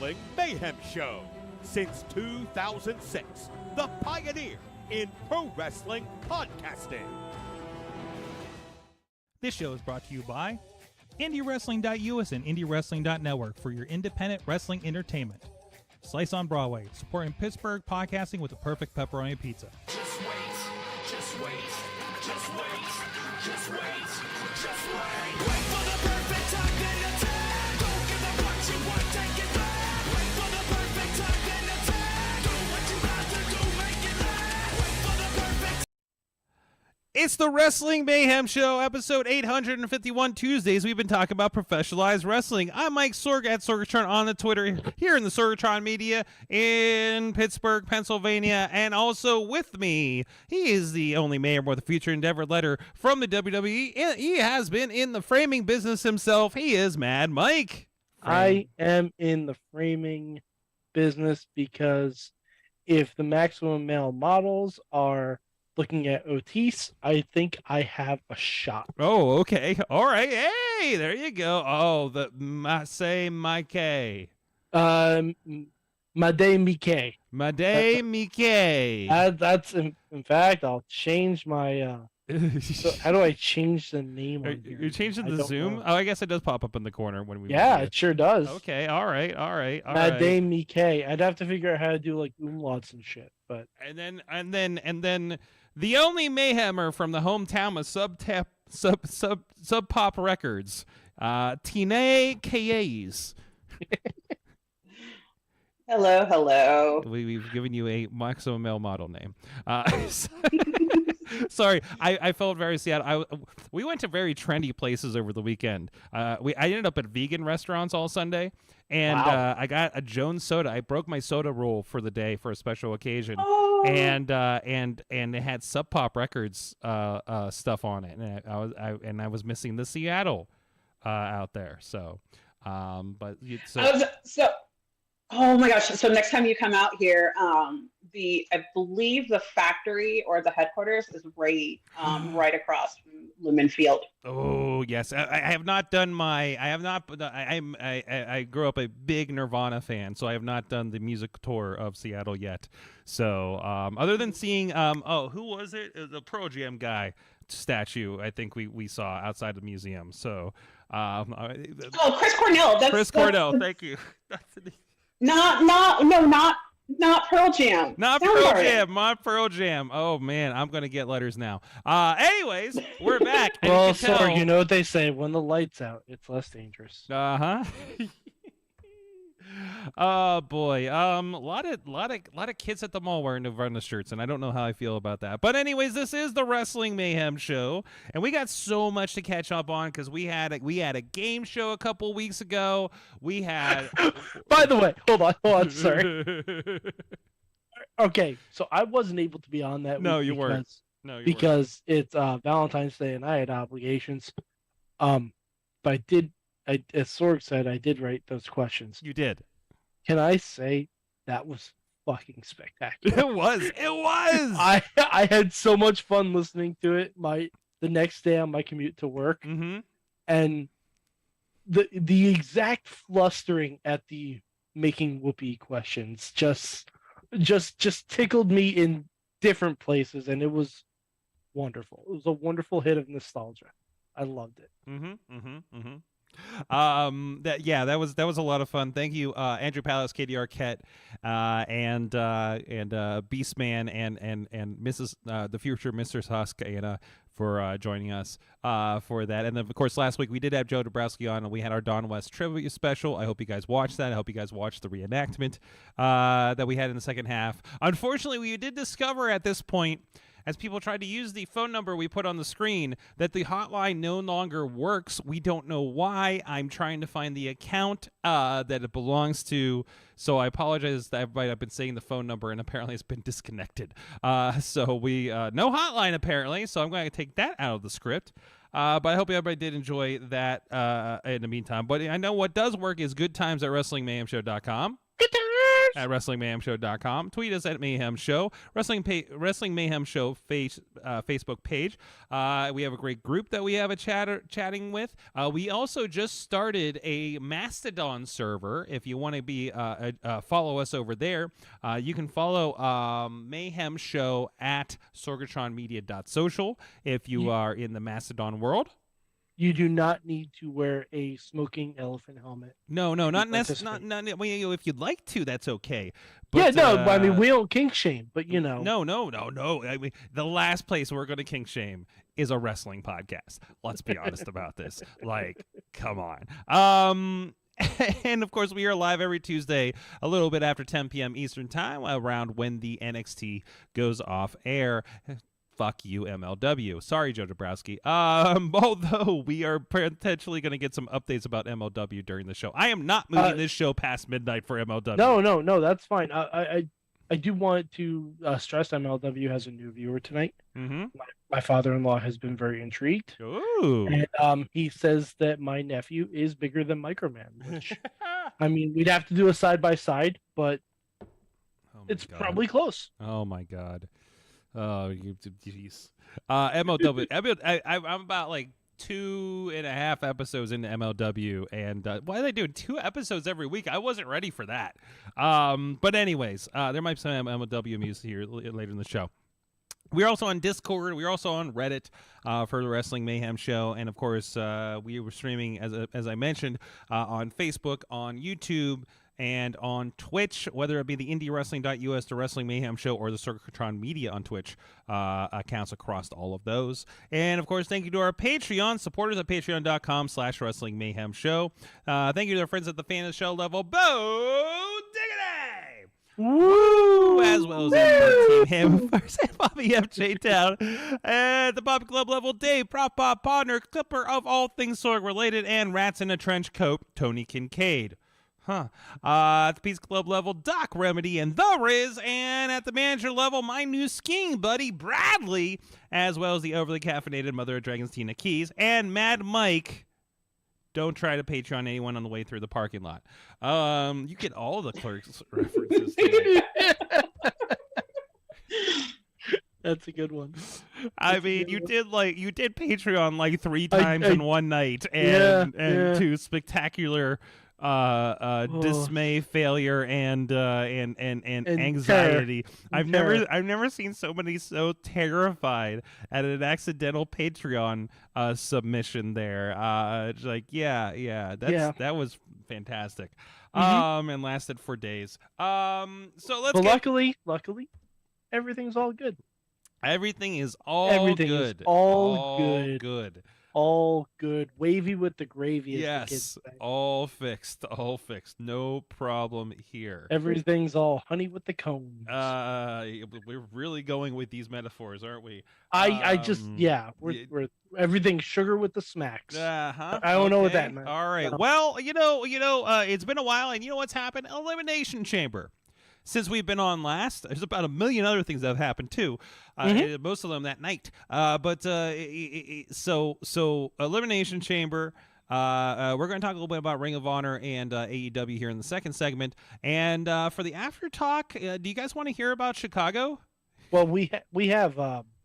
Wrestling Mayhem Show. Since 2006, the pioneer in pro wrestling podcasting. This show is brought to you by IndyWrestling.us and IndyWrestling.network for your independent wrestling entertainment. Slice on Broadway, supporting Pittsburgh podcasting with the perfect pepperoni pizza. Just wait, just wait, just wait, just wait, just wait. Wait for the perfect time, then attack. Don't give up what you want, take it back. Wait for the perfect time, then attack. Do what you got to do, make it last. Wait for the perfect. It's the Wrestling Mayhem Show, episode 851. Tuesdays, we've been talking about professionalized wrestling. I'm Mike Sorg at Sorgatron on the Twitter, here in the Sorgatron Media in Pittsburgh, Pennsylvania, and also with me, he is the only mayor with a future endeavor letter from the WWE. He has been in the framing business himself. He is Mad Mike. I am in the framing business because if the maximum male models are looking at Otis, I think I have a shot. Oh, okay. All right. Hey, there you go. Oh, say Mike. Made Mike. Made Mike. That's in fact, I'll change my. So how do I change the name? You're changing the Zoom? Know. Oh, I guess it does pop up in the corner when we. Yeah, it sure does. Okay. All right. Made Mike. I'd have to figure out how to do like umlauts and shit, but. And then. The only Mayhemmer from the hometown of Sub Pop Records, Tina Kayes. Hello. We've given you a maximum male model name. Sorry, I felt very sad. We went to very trendy places over the weekend. I ended up at vegan restaurants all Sunday, and wow. I got a Jones soda. I broke my soda rule for the day for a special occasion, and it had Sub Pop Records stuff on it, and I was missing the Seattle out there. So, oh my gosh! So next time you come out here, I believe the factory or the headquarters is right across from Lumen Field. Oh yes, I have not done my. I have not. I grew up a big Nirvana fan, so I have not done the music tour of Seattle yet. So other than seeing, who was it? The Pearl Jam guy statue. I think we saw outside the museum. So Chris Cornell. Chris Cornell. Thank you. Not Pearl Jam. Not Pearl Jam. Not Pearl Jam. Oh man, I'm gonna get letters now. Anyways, we're back. Well, sorry, you know what they say: when the light's out, it's less dangerous. Oh boy. A lot of kids at the mall wearing Nirvana shirts, and I don't know how I feel about that. But anyways, this is the Wrestling Mayhem Show, and we got so much to catch up on because we had a game show a couple weeks ago. We had. By the way, hold on, sorry. Okay, so I wasn't able to be on that. No, week you weren't. Because it's Valentine's Day and I had obligations. But I did. As Sorg said, I did write those questions. You did. Can I say that was fucking spectacular? It was. I had so much fun listening to it. The next day on my commute to work, and the exact flustering at the making whoopee questions just tickled me in different places, and it was wonderful. It was a wonderful hit of nostalgia. I loved it. That was a lot of fun. Thank you, Andrew Palace, Katie Arquette, and Beastman and Mrs. The future Mistress Huskana for joining us for that. And then of course last week we did have Joe Dabrowski on, and we had our Don West trivia special. I hope you guys watched that. I hope you guys watched the reenactment that we had in the second half. Unfortunately, we did discover at this point, as people tried to use the phone number we put on the screen, that the hotline no longer works. We don't know why. I'm trying to find the account that it belongs to. So I apologize to everybody. I've been saying the phone number, and apparently it's been disconnected. So we no hotline apparently. So I'm going to take that out of the script. But I hope everybody did enjoy that in the meantime. But I know what does work is good times at WrestlingMayhemShow.com. Good times. at WrestlingMayhemShow.com. Tweet us at Mayhem Show. Wrestling Mayhem Show Facebook page. We have a great group that we have chatting with. We also just started a Mastodon server. If you want to be follow us over there, you can follow Mayhem Show at sorgatronmedia.social if you are in the Mastodon world. You do not need to wear a smoking elephant helmet. No, not necessarily. Well, if you'd like to, that's okay. But, I mean, we don't kink shame, but you know. No. I mean, the last place we're going to kink shame is a wrestling podcast. Let's be honest about this. Like, come on. And of course, we are live every Tuesday, a little bit after 10 p.m. Eastern time, around when the NXT goes off air. Fuck you, MLW. Sorry, Joe Dabrowski. Although we are potentially going to get some updates about MLW during the show. I am not moving this show past midnight for MLW. No, that's fine. I do want to stress MLW has a new viewer tonight. Mm-hmm. My father-in-law has been very intrigued. Ooh. And he says that my nephew is bigger than Microman, which, I mean, we'd have to do a side-by-side, but it's probably close. Oh, my God. Oh, jeez. MLW. I'm about like 2.5 episodes into MLW, and why are they doing 2 episodes every week? I wasn't ready for that. But anyways, there might be some MLW news here later in the show. We're also on Discord. We're also on Reddit for the Wrestling Mayhem Show, and of course, we were streaming as I mentioned on Facebook, on YouTube, and on Twitch, whether it be the IndyWrestling.us, the Wrestling Mayhem Show, or the Sorgatron Media on Twitch accounts across all of those. And, of course, thank you to our Patreon supporters at patreon.com/Wrestling Mayhem Show. Thank you to our friends at the fan of the show level, Bo Diggity! Woo! As well as Team Ham first and Bobby F. J. Town. At the Bobby Club level, Dave, Prop Pop, partner, clipper of all things Sorg related, and Rats in a Trench Coat, Tony Kincaid. At the Peace Club level, Doc Remedy and The Riz, and at the manager level, my new skiing buddy, Bradley, as well as the overly caffeinated Mother of Dragons, Tina Keys, and Mad Mike. Don't try to Patreon anyone on the way through the parking lot. You get all the Clerks references today. That's a good one. I mean, you did Patreon like 3 times in one night, and 2 spectacular dismay, failure, and anxiety. I've never seen somebody so terrified at an accidental Patreon submission there. It's like, that was fantastic. And lasted for days. So let's. But luckily, everything's all good. Everything is all good. Good. All good. Wavy with the gravy. Yes. All fixed. No problem here. Everything's all honey with the cones. We're really going with these metaphors, aren't we? We're everything's sugar with the smacks. I don't know what that meant. All right. Well, it's been a while, and you know what's happened? Elimination Chamber. Since we've been on last, there's about 1 million other things that have happened too. Most of them that night. So Elimination Chamber. We're going to talk a little bit about Ring of Honor and AEW here in the second segment. And for the after talk, do you guys want to hear about Chicago? Well, we have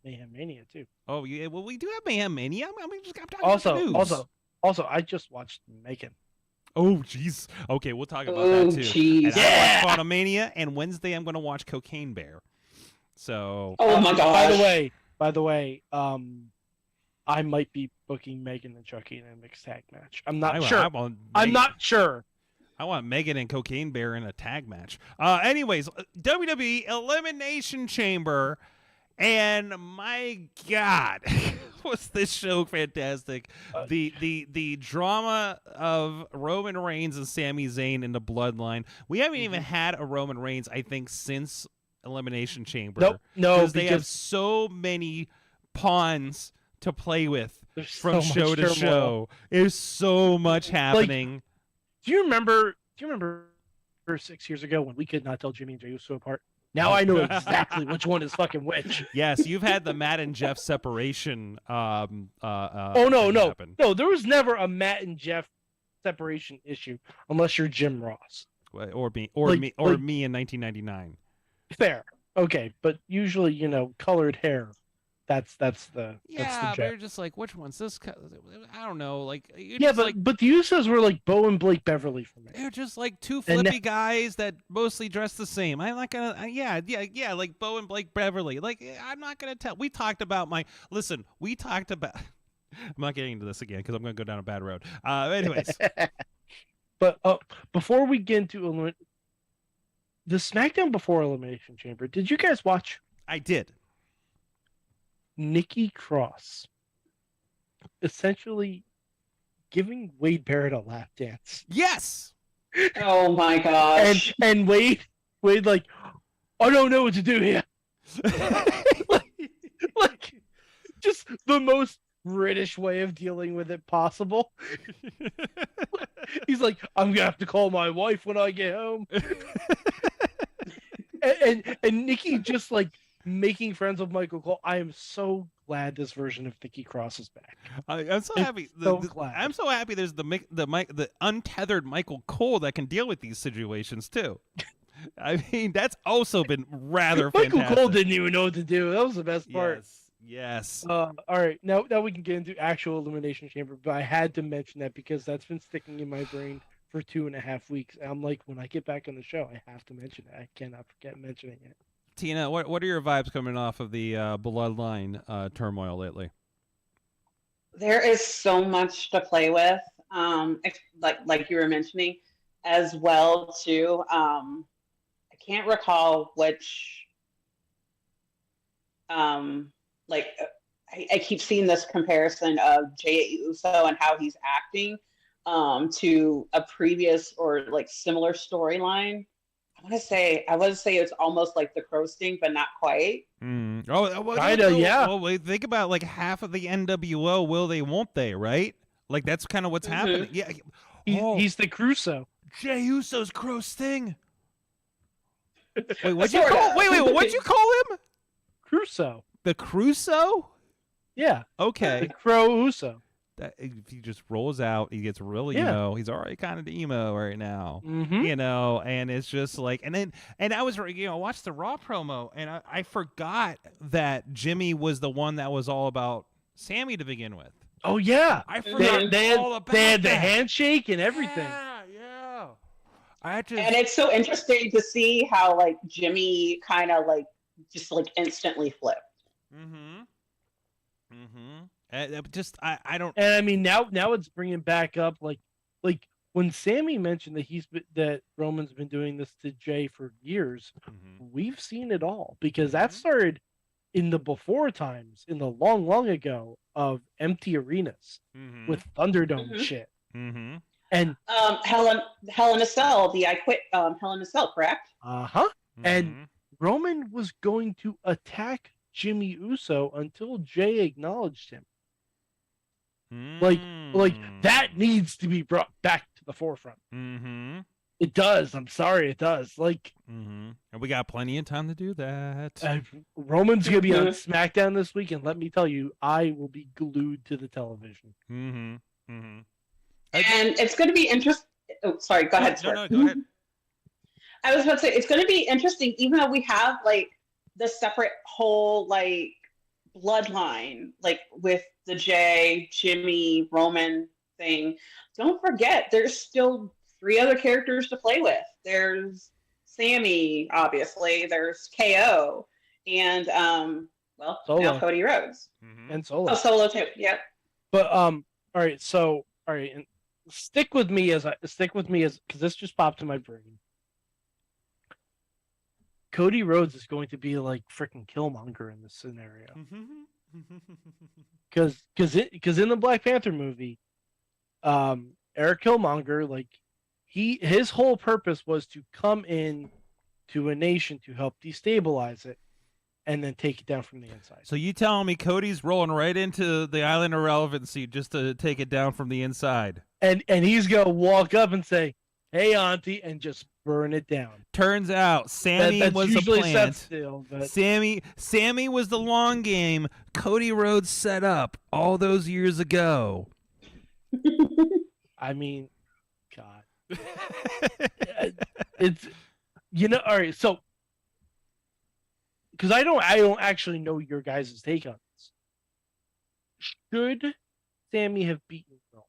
Mayhem Mania too. Oh yeah, well we do have Mayhem Mania. I mean, just got talking about the news. Also, I just watched Macon. Oh, jeez. Okay, we'll talk about that, too. Jeez. I watched Phonomania, and Wednesday I'm going to watch Cocaine Bear. So... Oh, my gosh. By the way, I might be booking Megan and Chucky in a mixed tag match. I'm not sure. I'm not sure. I want Megan and Cocaine Bear in a tag match. Anyways, WWE Elimination Chamber... And my God, was this show fantastic? The drama of Roman Reigns and Sami Zayn in the Bloodline. We haven't even had a Roman Reigns, I think, since Elimination Chamber. No, because they have so many pawns to play with from show to show. There's so much happening. Do you remember 6 years ago when we could not tell Jimmy and Jey Uso apart? Now I know exactly which one is fucking which. Yes, you've had the Matt and Jeff separation. No. There was never a Matt and Jeff separation issue unless you're Jim Ross. or me Like- me in 1999. Fair. Okay, but usually, colored hair. That's the Yeah, that's but the you're joke. just like, which one's this? I don't know. Like, you're Yeah, just but like, but the Usos were like Bo and Blake Beverly for me. they're just like two And flippy guys that mostly dress the same. I'm not gonna. Yeah, like Bo and Blake Beverly. Like, I'm not gonna tell. We talked about We talked about. I'm not getting into this again because I'm gonna go down a bad road. Anyways, But before we get into the SmackDown before Elimination Chamber, did you guys watch I did. Nikki Cross essentially giving Wade Barrett a lap dance? Yes. Oh my gosh. And Wade like, I don't know what to do here. like just the most British way of dealing with it possible. He's like, I'm gonna have to call my wife when I get home. and Nikki just like making friends with Michael Cole. I am so glad this version of Nikki Cross is back. I'm so happy. Glad. I'm so happy. There's the untethered Michael Cole that can deal with these situations too. I mean, that's also been rather Michael fantastic. Cole didn't even know what to do. That was the best part. Yes. All right, now we can get into actual Elimination Chamber, but I had to mention that because that's been sticking in my brain for 2.5 weeks. And I'm like, when I get back on the show, I have to mention it. I cannot forget mentioning it. Tina, what are your vibes coming off of the Bloodline turmoil lately? There is so much to play with, like you were mentioning, as well too. I can't recall which. I keep seeing this comparison of Jey Uso and how he's acting to a previous or like similar storyline. I want to say it's almost like the Crow Sting, but not quite. Oh, well, Kinda, yeah. Well, think about like half of the NWO. Will they? Won't they? Right? Like that's kind of what's happening. Yeah. He's the Crusoe. Jey Uso's Crow Sting. Wait, what'd you call him? Crusoe. The Crusoe? Yeah. Okay. The Crow Uso. If he just rolls out, he gets really emo. He's already kind of emo right now, and it's just like, and I was, watched the Raw promo, and I forgot that Jimmy was the one that was all about Sami to begin with. Oh yeah, I forgot all about They had the that. handshake and everything. Yeah. And it's so interesting to see how like Jimmy kind of like just like instantly flipped. I don't. And I mean now it's bringing back up like when Sami mentioned that Roman's been doing this to Jey for years. We've seen it all because that started in the before times, in the long ago of empty arenas with Thunderdome shit. And Hell in a Cell, the I Quit Hell in a Cell, correct? And Roman was going to attack Jimmy Uso until Jey acknowledged him. Like that needs to be brought back to the forefront. It does. I'm sorry, it does. Like, and we got plenty of time to do that. Roman's gonna be on SmackDown this week, and let me tell you, I will be glued to the television. And it's going to be interesting. Oh, sorry. Go ahead. No, go ahead. I was about to say it's going to be interesting, even though we have like the separate whole like bloodline, like with the Jey, Jimmy, Roman thing. Don't forget, there's still 3 other characters to play with. There's Sami, obviously. There's KO, and now Cody Rhodes and Solo. Oh, Solo too. Yep. But all right. So all right, and stick with me as because this just popped in my brain. Cody Rhodes is going to be like freaking Killmonger in this scenario. Because in the Black Panther movie, Eric Killmonger, like his whole purpose was to come in to a nation to help destabilize it and then take it down from the inside. So you telling me Cody's rolling right into the Island of Relevancy just to take it down from the inside? And he's gonna walk up and say, "Hey, Auntie," and just burn it down. Turns out Sami was the plan. But... Sami was the long game. Cody Rhodes set up all those years ago. I mean, God. It's all right. So because I don't actually know your guys' take on this. Should Sami have beaten Roman?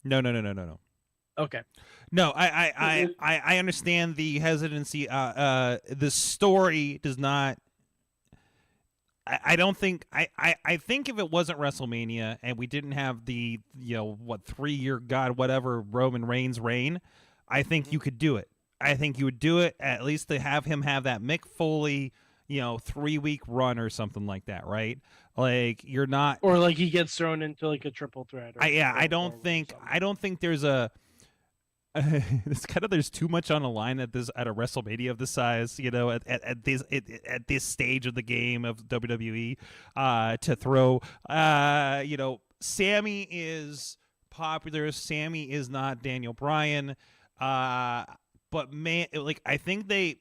No. Okay. No, I understand the hesitancy. The story does not. I don't think I think if it wasn't WrestleMania and we didn't have the 3-year whatever Roman Reigns reign, I think you could do it. I think you would do it at least to have him have that Mick Foley 3-week run or something like that, right? Like you're not, or like he gets thrown into like a triple threat. I don't think there's a. There's too much on the line at a WrestleMania of this size, at this stage of the game of WWE, to throw. Sami is popular. Sami is not Daniel Bryan, but man, I think they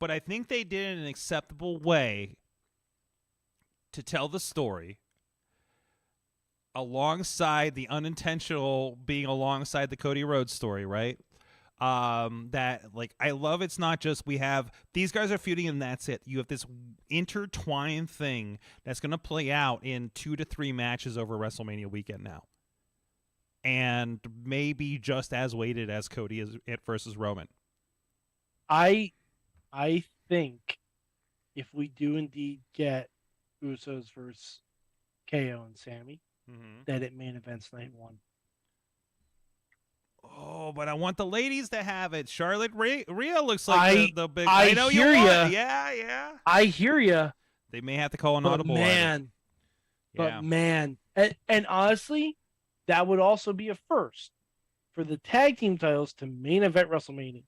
did it in an acceptable way to tell the story. Alongside the unintentional being alongside the Cody Rhodes story, right? That I love it's not just we have these guys are feuding and that's it. You have this intertwined thing that's going to play out in 2 to 3 matches over WrestleMania weekend now, and maybe just as weighted as Cody is versus Roman. I think if we do indeed get Usos versus KO and Sami. That it main events night 1. Oh, but I want the ladies to have it. Charlotte Rhea looks like the big. I know hear you want. ya. Yeah. I hear you. They may have to call an audible. Man, and honestly, that would also be a first for the tag team titles to main event WrestleMania.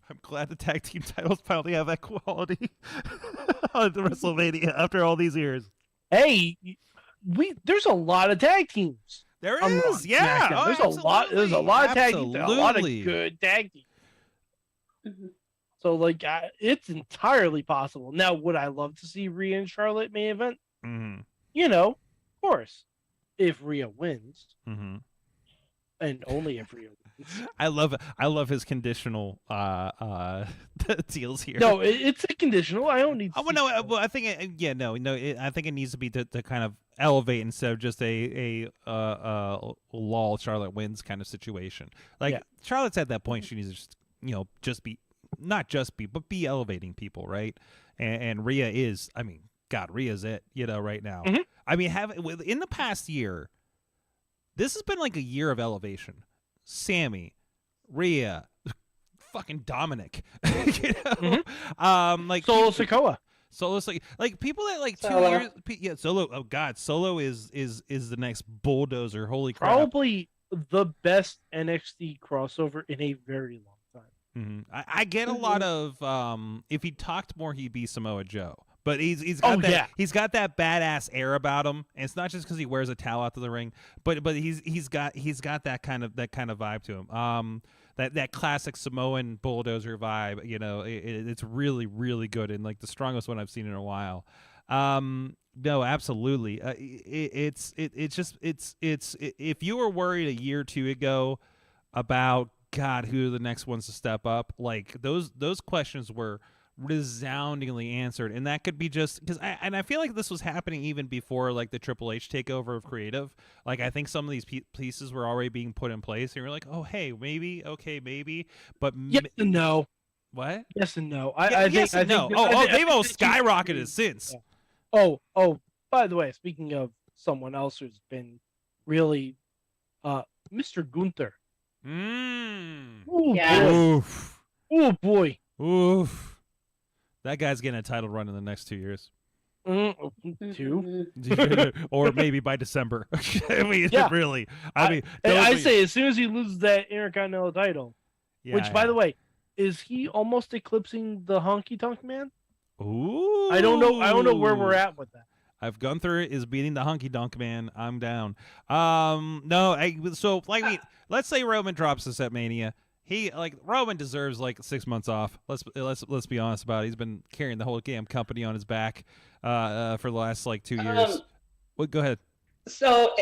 I'm glad the tag team titles finally have that quality on the WrestleMania after all these years. Hey. There's a lot of tag teams. There is, yeah. Oh, there's a lot of tag teams. A lot of good tag teams. Mm-hmm. So it's entirely possible. Now, would I love to see Rhea and Charlotte main event? Mm-hmm. Of course, if Rhea wins, and only if Rhea wins. I love his conditional deals here. No, it's a conditional. I don't need. I think I think it needs to be to kind of elevate instead of just a lol Charlotte wins kind of situation. Charlotte's at that point, she needs to just but be elevating people, right? And Rhea is, Rhea's it, right now. Mm-hmm. In the past year, this has been like a year of elevation. Sami, Rhea, fucking Dominic, Solo Sikoa. Solo's people that Solo. 2 years. Yeah, Solo. Oh God, Solo is the next bulldozer. Holy crap! Probably the best NXT crossover in a very long time. I get a lot of if he talked more, he'd be Samoa Joe. But he's got that badass air about him, and it's not just because he wears a towel out to the ring, but he's got that kind of vibe to him. That classic Samoan bulldozer vibe. It's really really good and the strongest one I've seen in a while. No, absolutely. It's if you were worried a year or two ago about who are the next ones to step up, those questions were resoundingly answered, and that could be just because I feel like this was happening even before the Triple H takeover of creative. I think some of these pieces were already being put in place, and you're like, oh hey, maybe, okay, maybe, but yes and no. What? Yes and no. Yes and no. They've all skyrocketed since. Oh, by the way, speaking of someone else who's been really Mr. Gunther. Oof. Oh boy. Oof. That guy's getting a title run in the next 2 years. 2? Or maybe by December. Really. I say as soon as he loses that Intercontinental title, which, by the way, is he almost eclipsing the Honky Tonk Man? Ooh. I don't know where we're at with that. If Gunther is beating the Honky Tonk Man, I'm down. Let's say Roman drops this at Mania. Roman deserves 6 months off. Let's be honest about it. He's been carrying the whole damn company on his back for the last 2 years. Well, go ahead. So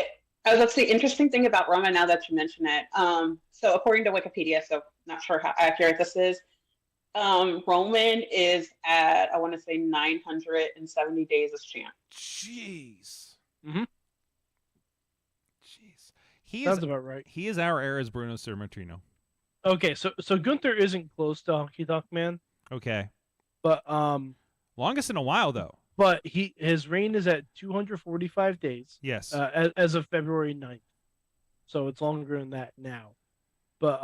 I was about to say, interesting thing about Roman now that you mention it. So according to Wikipedia, so not sure how accurate this is. Roman is at, I want to say, 970 days as champ. Jeez. Mhm. Jeez. He Sounds is about right. he is our era's Bruno Sammartino. Okay, so Gunther isn't close to Honky Tonk Man, Okay. but Longest in a while though. but his reign is at 245 days. Yes. As of February 9th. So it's longer than that now. But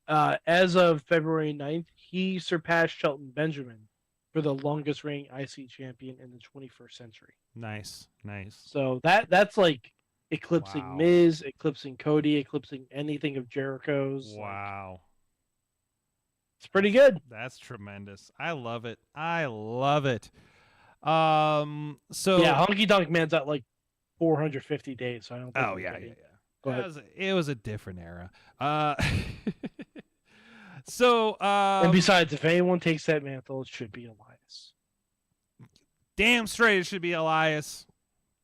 as of February 9th, he surpassed Shelton Benjamin for the longest reigning IC champion in the 21st century. Nice. So that's like eclipsing Wow. Miz, eclipsing Cody, eclipsing anything of Jericho's. Wow. It's pretty good. That's tremendous. I love it. So Yeah, Honky Tonk Man's at like 450 days. So I don't think Oh he's yeah. ready. It But, was a different era. So and besides, if anyone takes that mantle, it should be Elias. damn straight it should be Elias.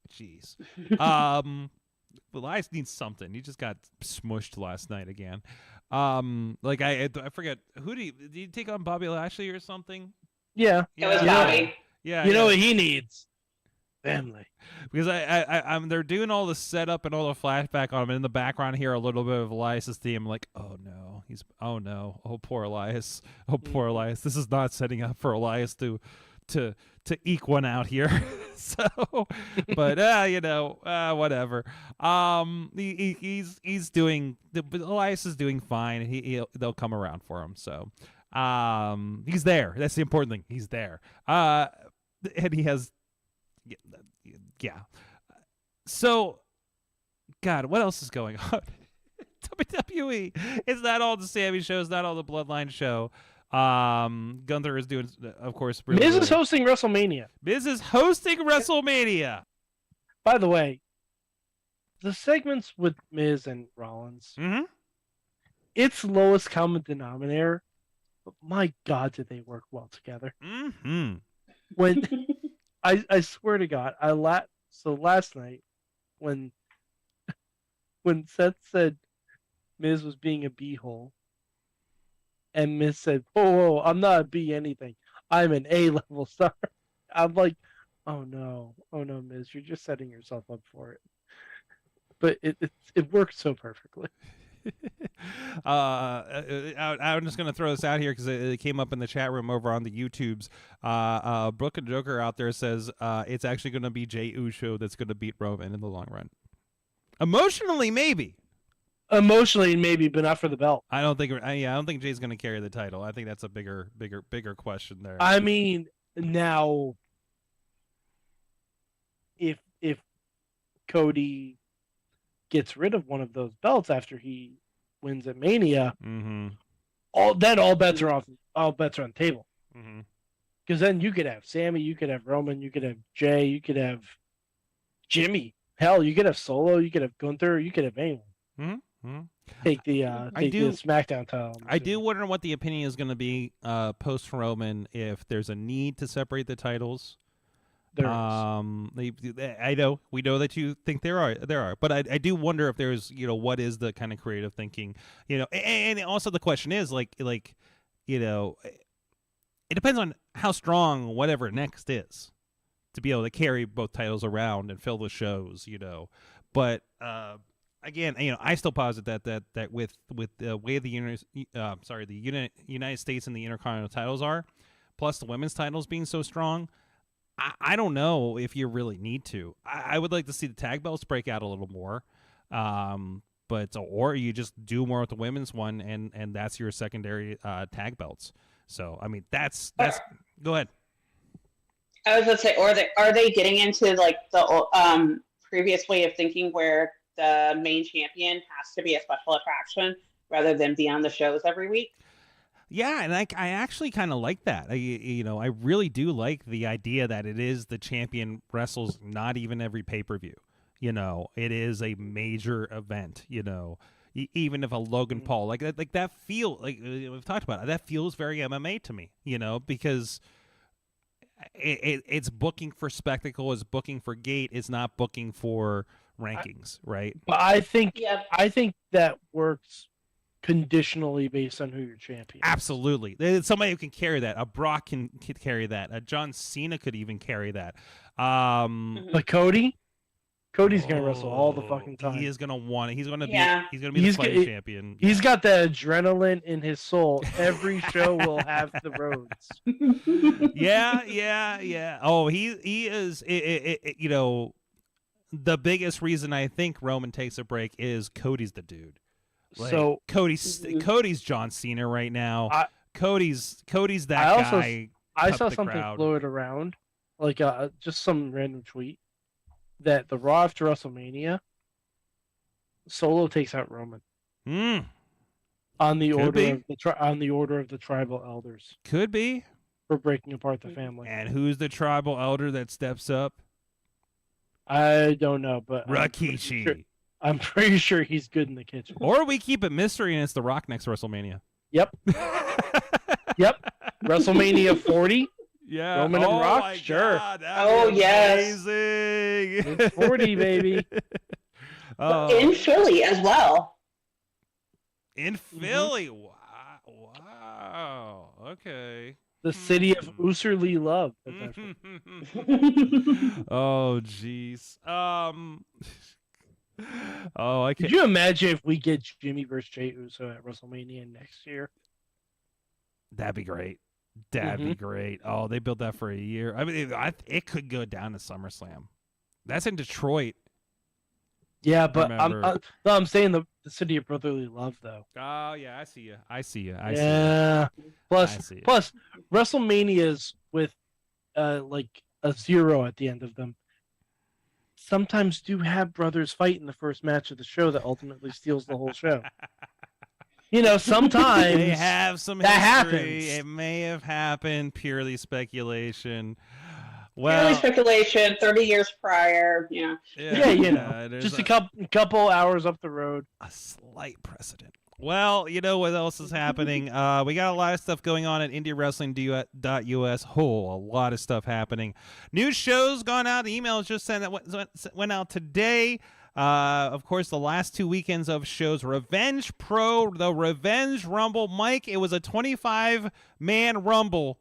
Jeez. Elias needs something. He just got smushed last night again. Like I forget did he take on Bobby Lashley or something? Yeah. It was Yeah. Bobby. Yeah. You know what he needs? Family. Because I'm they're doing all the setup and all the flashback on him. In the background here, a little bit of Elias's theme. Like, oh no, oh poor Elias, This is not setting up for Elias to eke one out here. So, but whatever. He's doing. Elias is doing fine. They'll come around for him. So, he's there. That's the important thing. He's there. And he has. Yeah. So, God, what else is going on? WWE. It's not all the Sami show. It's not all the Bloodline show. Gunther is doing, of course. Miz is hosting WrestleMania. Miz is hosting WrestleMania. By the way, the segments with Miz and Rollins, Mm-hmm. it's lowest common denominator, but my God, did they work well together? Mm-hmm. When I swear to God, so last night when Seth said Miz was being a b-hole, and Miz said, "Whoa, I'm not a B anything. I'm an A-level star." I'm like, oh no, Miz, you're just setting yourself up for it. But it worked so perfectly. I'm just going to throw this out here because it came up in the chat room over on the YouTubes. Brooke and Joker out there says it's actually going to be Jey Uso that's going to beat Roman in the long run. Emotionally, maybe. Emotionally, maybe, but not for the belt. I don't think Jay's going to carry the title. I think that's a bigger question there. I mean, now, if Cody gets rid of one of those belts after he wins at Mania, mm-hmm. all bets are off. All bets are on the table. Mm-hmm. Because then you could have Sammy, you could have Roman, you could have Jay, you could have Jimmy. Hell, you could have Solo, you could have Gunther, you could have anyone. Mm-hmm. Take the SmackDown title. I do wonder what the opinion is going to be post Roman, if there's a need to separate the titles. There is. I know we know that you think there are, but I do wonder if there's what is the kind of creative thinking, and also the question is like it depends on how strong whatever next is to be able to carry both titles around and fill the shows, but again, I still posit that with the way the United States and the Intercontinental titles are, plus the women's titles being so strong, I don't know if you really need to. I would like to see the tag belts break out a little more, or you just do more with the women's one, and that's your secondary tag belts. So I mean, that's go ahead. I was going to say, or are they getting into like the previous way of thinking where the main champion has to be a special attraction rather than be on the shows every week? Yeah, and I actually kind of like that. I really do like the idea that it is the champion wrestles not even every pay-per-view. It is a major event, even if a Logan Paul, like that feel, like we've talked about it, that feels very MMA to me, because it's booking for spectacle, it's booking for gate, it's not booking for rankings, right? But I think Yeah. that works conditionally based on who your champion is. Absolutely. There's somebody who can carry that. A Brock can carry that. A John Cena could even carry that. But Cody's gonna wrestle all the fucking time. He is gonna want it. He's gonna Yeah. be the fighting champion. He's got the adrenaline in his soul. Every show will have the Rhodes. Yeah. Oh, he is. You know, the biggest reason I think Roman takes a break is Cody's the dude. Like, So Cody's John Cena right now. Cody's that guy. I cut saw the something crowd. floated around, like just some random tweet, that the Raw after WrestleMania, Solo takes out Roman on the order of the tribal elders Could be. for breaking apart the family. And who's the tribal elder that steps up? I don't know, but Rikishi. I'm pretty sure he's good in the kitchen. Or we keep it mystery and it's The Rock next WrestleMania. Yep. WrestleMania 40. Yeah. Roman and Rock? My Sure. God, Oh, yes. amazing. It's 40, baby. Oh, In Philly as well. in Philly. Wow. Okay. The city of Ooserly love. potentially. Oh, jeez. Oh, I Could can't. you imagine if we get Jimmy versus Jey Uso at WrestleMania next year? That'd be great. That'd be great. Oh, they built that for a year. I mean, it could go down to SummerSlam. That's in Detroit. Yeah, but Remember. I'm saying the city of brotherly love, though. Oh, yeah, I see you. I see you. Yeah. I see it. Plus, WrestleManias with like a 0 at the end of them sometimes do have brothers fight in the first match of the show that ultimately steals the whole show. You know, sometimes They have some that history. happens. It may have happened. Purely speculation. Purely Well, speculation, 30 years prior. Yeah. Yeah, you know, there's just a couple hours up the road. a slight precedent. Well, you know what else is happening? We got a lot of stuff going on at IndyWrestling.us. Oh, a lot of stuff happening. New shows gone out. The emails just went out today. Of course, the last 2 weekends of shows: Revenge Pro, the Revenge Rumble. Mike, it was a 25-man Rumble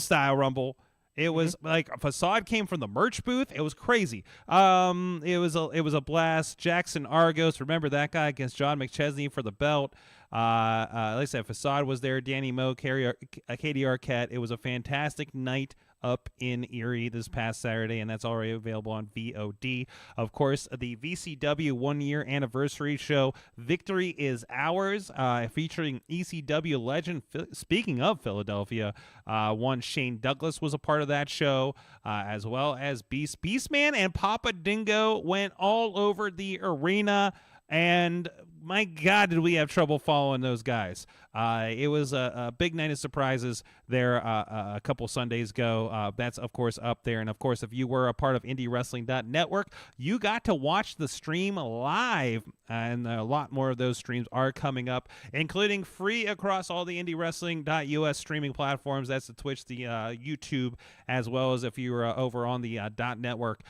style Rumble. It was like a Facade came from the merch booth. It was crazy. It was a blast. Jackson Argos, remember that guy, against John McChesney for the belt. Like I said, Facade was there. Danny Moe, Katie Arquette. It was a fantastic night up in Erie this past Saturday, and that's already available on VOD. Of course, the VCW 1-year anniversary show, Victory is Ours, featuring ECW legend, speaking of Philadelphia, one Shane Douglas was a part of that show, as well as Beastman and Papa Dingo went all over the arena. And my God, did we have trouble following those guys. It was a big night of surprises there a couple Sundays ago. That's, of course, up there. And, of course, if you were a part of IndyWrestling.network, you got to watch the stream live. And a lot more of those streams are coming up, including free across all the IndyWrestling.us streaming platforms. That's the Twitch, the YouTube, as well as if you're over on the .network.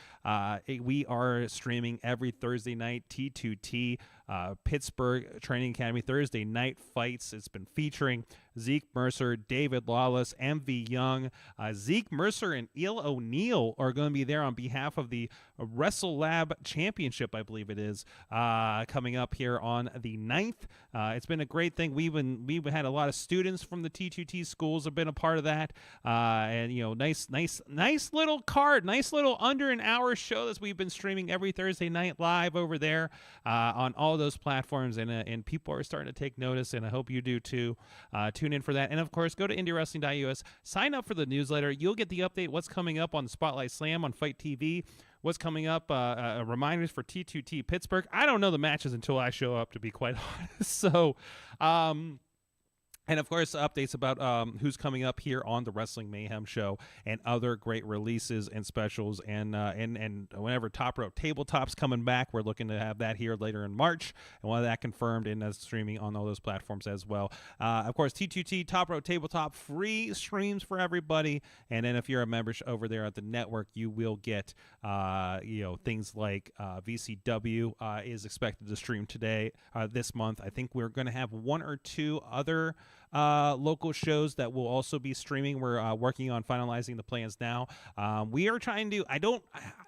We are streaming every Thursday night, T2T. Pittsburgh Training Academy Thursday night fights. It's been featuring Zeke Mercer, David Lawless, MV Young. Zeke Mercer and Eel O'Neill are going to be there on behalf of the Wrestle Lab Championship, I believe it is, coming up here on the 9th. It's been a great thing. We've had a lot of students from the T2T schools have been a part of that, and you know, nice little card, nice little under an hour show that we've been streaming every Thursday night live over there on all those platforms, and people are starting to take notice, and I hope you do too. Tune in for that, and of course, go to IndyWrestling.us, sign up for the newsletter. You'll get the update, what's coming up on Spotlight Slam on Fight TV, what's coming up, reminders for T2T Pittsburgh. I don't know the matches until I show up, to be quite honest. So, And of course, updates about who's coming up here on the Wrestling Mayhem show and other great releases and specials. And whenever Top Rope Tabletop's coming back, we're looking to have that here later in March. And we'll have that confirmed and streaming on all those platforms as well. Of course, T2T, Top Rope Tabletop, free streams for everybody. And then if you're a member over there at the network, you will get things like VCW is expected to stream today, this month. I think we're going to have one or two other local shows that will also be streaming. We're working on finalizing the plans now. We are trying to,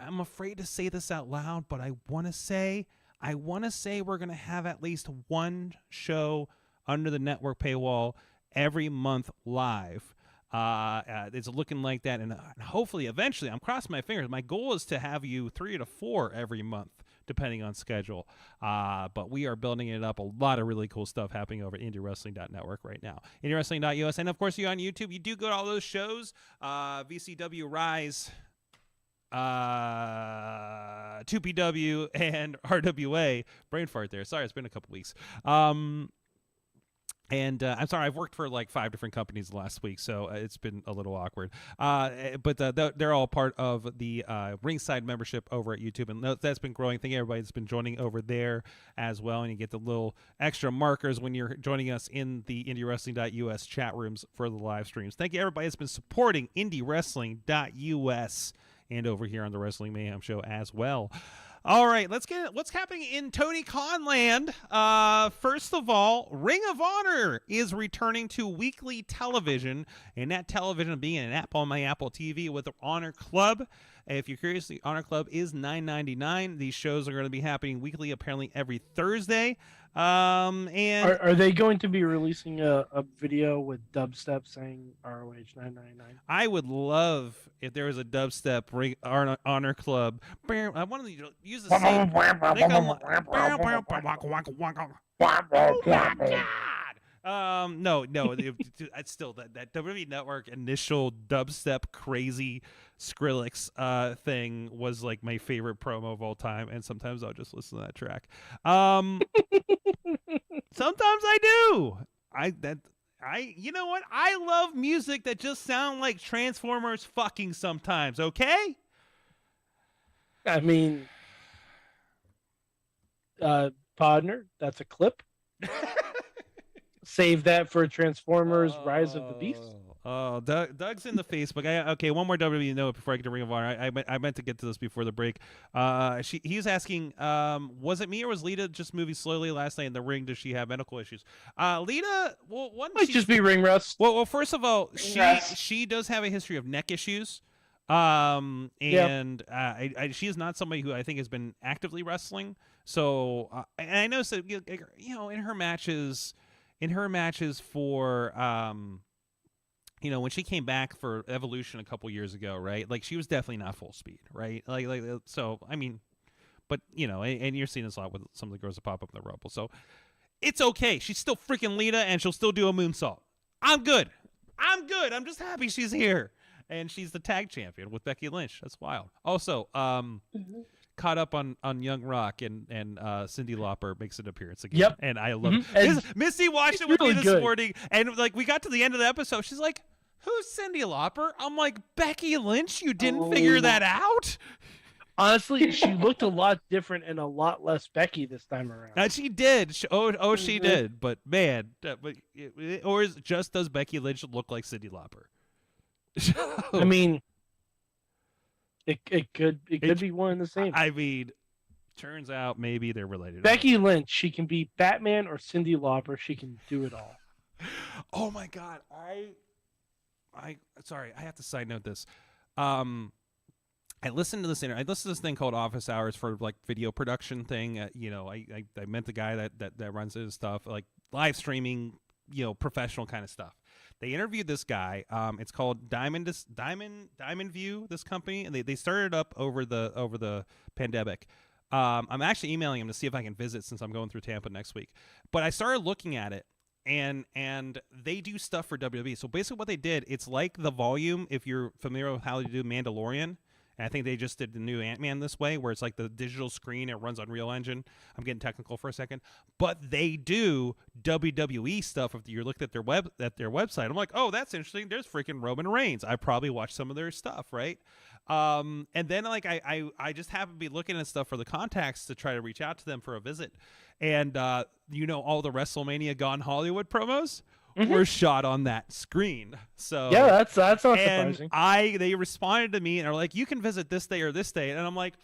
I'm afraid to say this out loud, but I want to say we're going to have at least one show under the network paywall every month live. It's looking like that, and hopefully eventually, I'm crossing my fingers. My goal is to have you 3 to 4 every month, depending on schedule. But we are building it up. A lot of really cool stuff happening over at IndyWrestling.network right now. IndyWrestling.us. And, of course, you on YouTube. You do go to all those shows. VCW Rise, 2PW, and RWA. Brain fart there. Sorry, it's been a couple weeks. And I'm sorry, I've worked for like 5 different companies last week, so it's been a little awkward. But they're all part of the Ringside membership over at YouTube, and that's been growing. Thank you, everybody that's been joining over there as well. And you get the little extra markers when you're joining us in the IndyWrestling.us chat rooms for the live streams. Thank you, everybody that's been supporting IndyWrestling.us and over here on the Wrestling Mayhem Show as well. All right, let's get what's happening in Tony Khan land. First of all, Ring of Honor is returning to weekly television, and that television being an app on my Apple TV with the HonorClub. If you're curious, the HonorClub is $9.99. These shows are going to be happening weekly, apparently every Thursday. And are they going to be releasing a video with dubstep saying ROH 999? I would love if there was a dubstep Honor Club. I want to use the same. Oh my God! No, it's still that WWE Network initial dubstep crazy Skrillex thing was like my favorite promo of all time, and sometimes I'll just listen to that track. Sometimes I do. You know what? I love music that just sound like Transformers fucking sometimes, okay? I mean, partner, that's a clip. Save that for Transformers Rise of the Beast. Oh, Doug's in the Facebook. Okay, one more WWE note before I get to Ring of Honor. I meant to get to this before the break. He's asking, was it me or was Lita just moving slowly last night in the ring? Does she have medical issues? Lita, well, might just be ring rust. Well, first of all, she does have a history of neck issues. She is not somebody who I think has been actively wrestling. So, and I know, so in her matches for when she came back for Evolution a couple years ago, right? Like she was definitely not full speed, right? Like so. I mean, but and you're seeing this a lot with some of the girls that pop up in the Rumble. So it's okay. She's still freaking Lita, and she'll still do a moonsault. I'm good. I'm just happy she's here, and she's the tag champion with Becky Lynch. That's wild. Also, caught up on Young Rock and Cyndi Lauper makes an appearance again. Yep. And I love it. Missy watched it with me this morning, and like we got to the end of the episode, she's like, "Who's Cyndi Lauper?" I'm like, "Becky Lynch. You didn't figure that out?" Honestly, she looked a lot different and a lot less Becky this time around. And she did. She did. But man, does Becky Lynch look like Cyndi Lauper? I mean, it could be one and the same. I mean, turns out maybe they're related. Becky Lynch, she can be Batman or Cyndi Lauper. She can do it all. Oh my God, sorry, I have to side note this. I listened to this thing called Office Hours for like video production thing. I met the guy that runs his stuff, like live streaming, professional kind of stuff. They interviewed this guy. It's called Diamond View, this company, and they started up over the pandemic. I'm actually emailing him to see if I can visit since I'm going through Tampa next week. But I started looking at it, and they do stuff for WWE. So basically what they did, it's like The Volume, if you're familiar with how they do Mandalorian. And I think they just did the new Ant-Man this way, where it's like the digital screen, it runs on Unreal Engine. I'm getting technical for a second, but they do WWE stuff. If you're looking at their website, I'm like, oh, that's interesting. There's freaking Roman Reigns. I probably watched some of their stuff, right? And then like I just happen to be looking at stuff for the contacts to try to reach out to them for a visit, and all the WrestleMania Gone Hollywood promos were shot on that screen. So yeah, that's not and surprising. They responded to me and are like, you can visit this day or this day, and I'm like,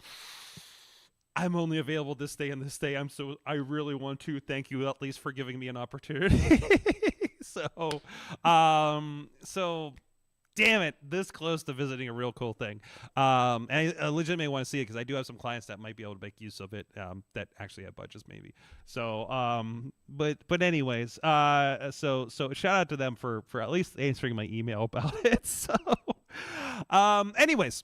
I'm only available this day and this day. I really want to. Thank you at least for giving me an opportunity. so damn it, this close to visiting a real cool thing. And I legitimately want to see it because I do have some clients that might be able to make use of it that actually have budgets maybe. So but anyways, so shout out to them for at least answering my email about it. So anyways,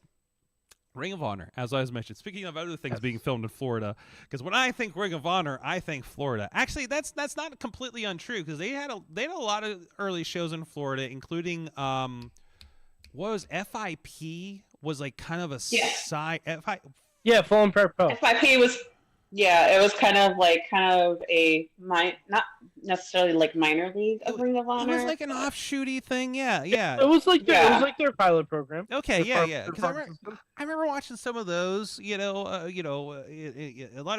Ring of Honor, as I was mentioned. Speaking of other things being filmed in Florida, because when I think Ring of Honor, I think Florida. Actually, that's not completely untrue because they had a lot of early shows in Florida, including what was FIP was like kind of a side Yeah, Fallen Prayer Pro. FIP was, it was kind of a not necessarily like minor league of Ring of Honor. It was like an offshooty thing, yeah. It was like their pilot program. Okay, yeah. Because I remember watching some of those. A lot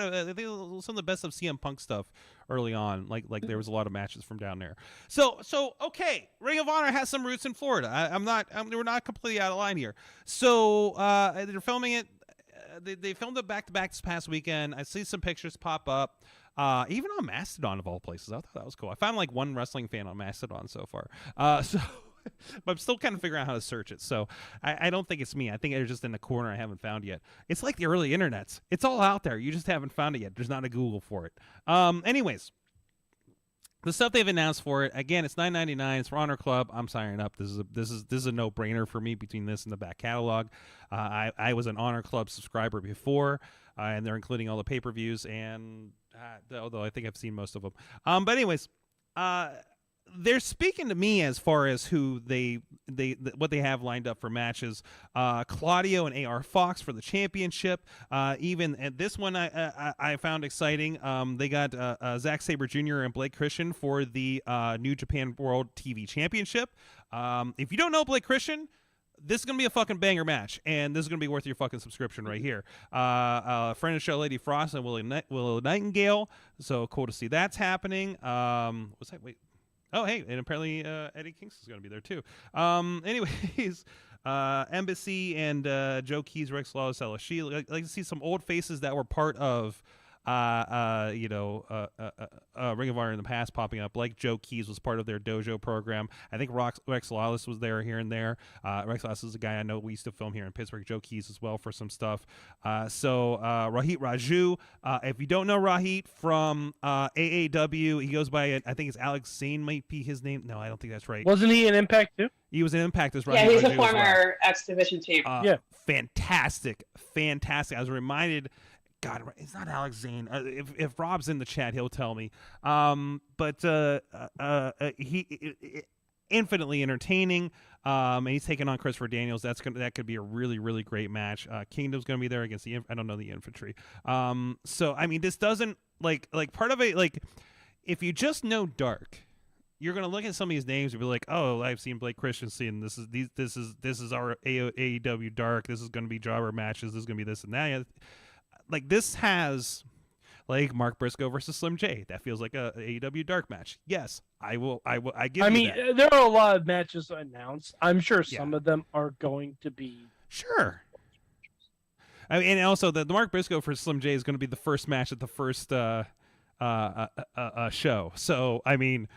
of I think some of the best of CM Punk stuff early on. Like there was a lot of matches from down there. So okay, Ring of Honor has some roots in Florida. We're not completely out of line here. So they're filming it. They filmed it back to back this past weekend. I see some pictures pop up, even on Mastodon of all places. I thought that was cool. I found like one wrestling fan on Mastodon so far. But I'm still kind of figuring out how to search it. So I don't think it's me. I think it's just in the corner I haven't found yet. It's like the early internets. It's all out there. You just haven't found it yet. There's not a Google for it. Anyways. The stuff they've announced for it, again, it's $9.99. It's for HonorClub. I'm signing up. This is a no-brainer for me between this and the back catalog. I was an HonorClub subscriber before, and they're including all the pay-per-views, and although I think I've seen most of them. But anyways, they're speaking to me as far as who what they have lined up for matches. Claudio and AR Fox for the championship. Even at this one, I found exciting. They got Zack Sabre Jr. and Blake Christian for the New Japan World TV Championship. If you don't know Blake Christian, this is going to be a fucking banger match, and this is going to be worth your fucking subscription right here. Friend of the show, Lady Frost and Willow Nightingale. So cool to see that's happening. What's that? Wait. Oh, hey, and apparently Eddie Kingston's going to be there, too. Anyways, Embassy and Joe Keys, Rex Lawless, LSG. Like to see some old faces that were part of Ring of Honor in the past popping up, like Joe Keys was part of their dojo program. I think Rex Lawless was there here and there. Rex Lawless is a guy I know we used to film here in Pittsburgh. Joe Keys as well for some stuff. Rahit Raju. If you don't know Rahit from AAW, he goes by, I think it's Alex Zane might be his name. No, I don't think that's right. Wasn't he in Impact too? He was in Impact as Rahit Yeah, he's Raju a former X Division team. Fantastic. I was reminded. God, it's not Alex Zane. If Rob's in the chat, he'll tell me. He infinitely entertaining. And he's taking on Christopher Daniels. That could be a really, really great match. Kingdom's going to be there against I don't know the Infantry. So I mean, this doesn't like part of it. Like, if you just know Dark, you're going to look at some of these names and be like, oh, I've seen Blake Christensen. This is our AEW Dark. This is going to be jobber matches. This is going to be this and that. Like, this has, like, Mark Briscoe versus Slim J. That feels like a AEW Dark match. Yes, I give you that. There are a lot of matches announced. I'm sure some of them are going to be. Sure. I mean, and also the Mark Briscoe for Slim J is going to be the first match at the first show. So, I mean,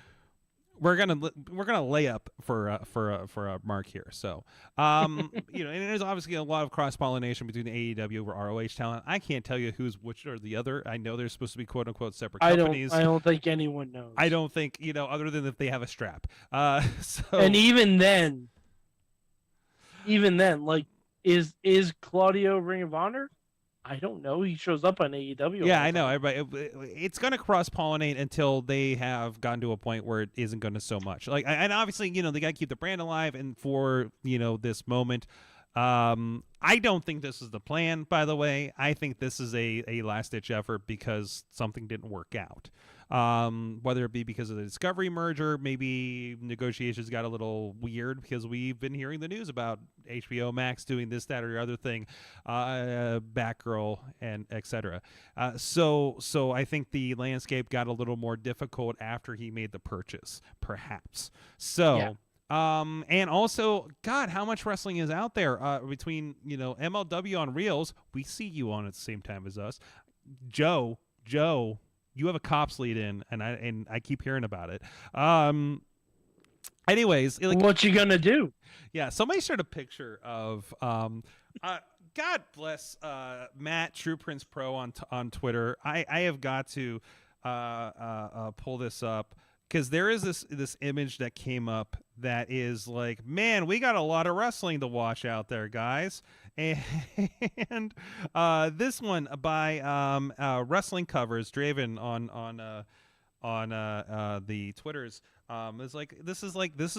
we're gonna lay up for a Mark here. So, and there's obviously a lot of cross pollination between the AEW or ROH talent. I can't tell you who's which or the other. I know they're supposed to be quote unquote separate companies. I don't think anyone knows. I don't think other than if they have a strap. And even then, like, is Claudio Ring of Honor? I don't know. He shows up on AEW. Yeah, I know. Everybody, it's going to cross-pollinate until they have gotten to a point where it isn't going to so much. Like, and obviously, they got to keep the brand alive. And for this moment, I don't think this is the plan, by the way. I think this is a last-ditch effort because something didn't work out. Whether it be because of the Discovery merger, maybe negotiations got a little weird because we've been hearing the news about HBO Max doing this, that, or the other thing, Batgirl, and etc. So I think the landscape got a little more difficult after he made the purchase, perhaps. So. Yeah. And also, God, how much wrestling is out there between, MLW on Reels. We see you on at the same time as us. Joe, you have a cops lead in, and I keep hearing about it. Anyways, what you gonna do? Yeah, somebody shared a picture of God bless Matt True Prince Pro on Twitter. I have got to pull this up. Because there is this image that came up that is like, man, we got a lot of wrestling to watch out there, guys. And this one by Wrestling Covers, Draven on the Twitters. It's like this is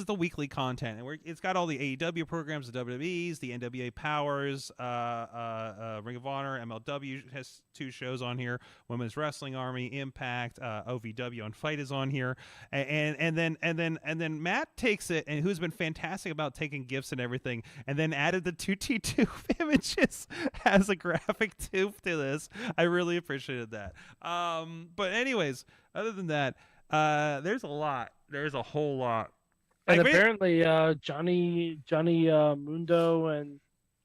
the weekly content, and it's got all the AEW programs, the WWEs, the NWA Powers, Ring of Honor, MLW has 2 shows on here, Women's Wrestling Army, Impact, OVW and Fight is on here, and then Matt takes it, and who's been fantastic about taking GIFs and everything, and then added the 2T2 images as a graphic too to this. I really appreciated that. But anyways, other than that. There's a lot. There's a whole lot. And apparently, Johnny Mundo and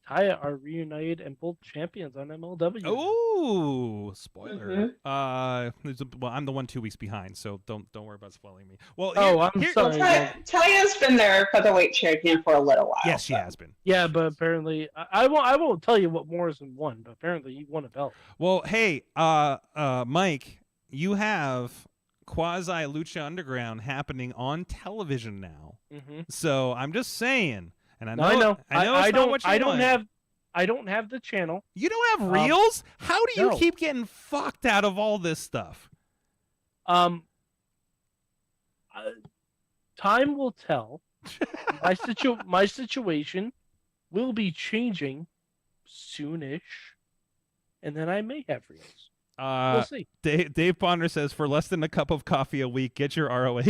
Taya are reunited and both champions on MLW. Ooh, spoiler. Mm-hmm. Well, I'm the one 2 weeks behind, so don't worry about spoiling me. Well, I'm sorry. Taya's been their featherweight champion for a little while. Yes, she has been. Yeah, but apparently, I won't tell you what Morrison won, but apparently he won a belt. Well, hey, Mike, you have Quasi Lucha Underground happening on television now. Mm-hmm. So I'm just saying, and I know I don't have the channel. You don't have Reels? How do you keep getting fucked out of all this stuff? Time will tell. My situation will be changing soonish, and then I may have Reels. We'll see. Dave Ponder says, for less than a cup of coffee a week, get your ROH.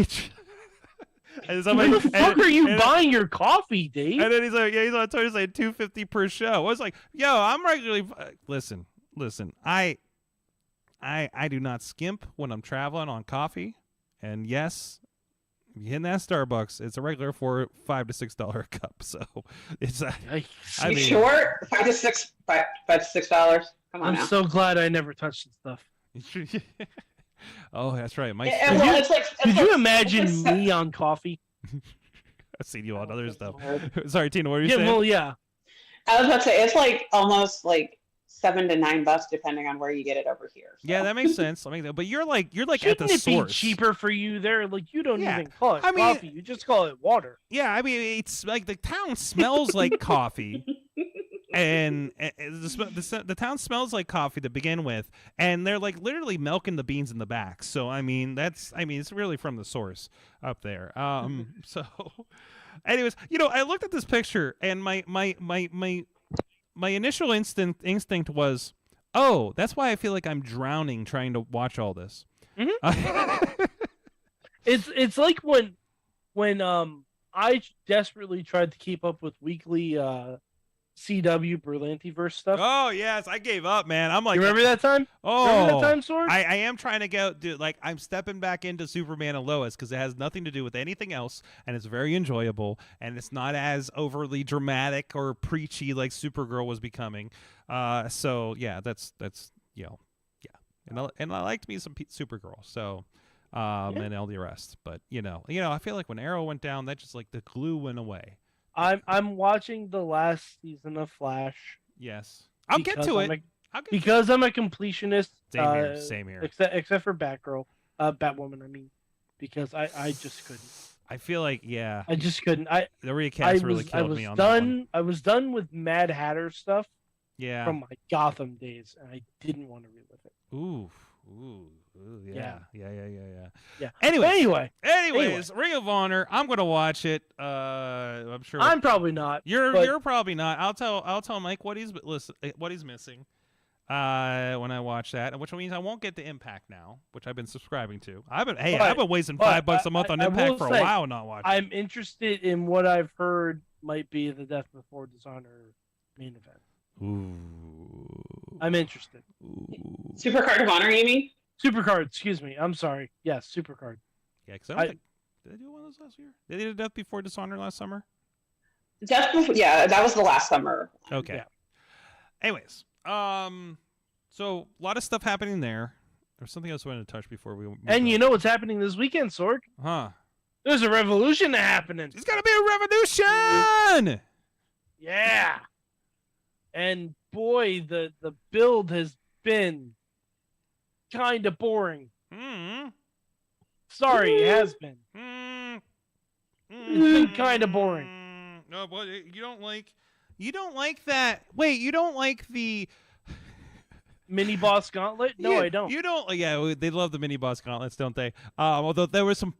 Where the fuck are you buying your coffee, Dave? And then he's like, he's on Twitter saying $2.50 per show. I was like, yo, I'm regularly listen. I do not skimp when I'm traveling on coffee. And yes, if you hit that Starbucks, it's a regular $5 to $6 a cup. So it's you sure? $5 to $6. Come on I'm now. so glad I never touched this stuff. Oh, that's right. Could you imagine me on coffee? I've seen you on other stuff. Sorry, Tina, what were you saying? Well, yeah. I was about to say, it's like almost like $7 to $9 depending on where you get it over here. So. Yeah, that makes sense. But you're like Shouldn't at the source. Shouldn't it be cheaper for you there? Like, you don't even call it coffee. You just call it water. Yeah, I mean, it's like the town smells like coffee. And the town smells like coffee to begin with, and they're like literally milking the beans in the back. So I mean, it's really from the source up there. So, anyways, I looked at this picture, and my initial instinct was, oh, that's why I feel like I'm drowning trying to watch all this. Mm-hmm. It's like when I desperately tried to keep up with weekly CW Berlantiverse stuff. Oh yes, I gave up, man. I'm like, you remember that time? Remember that time, Sword? I am trying to go, dude. Like, I'm stepping back into Superman and Lois because it has nothing to do with anything else, and it's very enjoyable, and it's not as overly dramatic or preachy like Supergirl was becoming. So yeah, that's yeah, and I liked me some Supergirl. So. And all the rest, but I feel like when Arrow went down, that just like the glue went away. I'm watching the last season of Flash. Yes, I'll get to it. Because I'm a completionist. Same here. Except for Batgirl, Batwoman. I mean, because I just couldn't. I feel like I just couldn't. The recast really killed me on that one. I was done with Mad Hatter stuff. Yeah. From my Gotham days, and I didn't want to relive it. Ooh. Ooh, Yeah. Yeah. Anyway, Anyways, Ring of Honor. I'm gonna watch it. I'm sure. I'm probably not. You're probably not. I'll tell Mike what he's missing. When I watch that, which means I won't get the Impact now, which I've been subscriving to. I've been wasting $5 a month on Impact for a while, not watching. I'm interested in what I've heard might be the Death Before Dishonor main event. Ooh. I'm interested. Ooh. Supercard of Honor, you mean? Supercard, excuse me. I'm sorry. Yes, Supercard. Yeah, because I don't think, did they do one of those last year? Did they do Death Before Dishonor last summer? Yeah, that was the last summer. Okay. Yeah. Anyways, so a lot of stuff happening there. There's something else I wanted to touch before we. And you know what's happening this weekend, Sorg? Huh? There's a revolution happening. It's gonna be a revolution. Yeah. And boy, the build has been kind of boring. Sorry, it has been. It's been kind of boring. No, but you don't like that. Wait, you don't like the Mini boss gauntlet? No, yeah, I don't. You don't. Yeah, they love the mini boss gauntlets, don't they? Although there was some.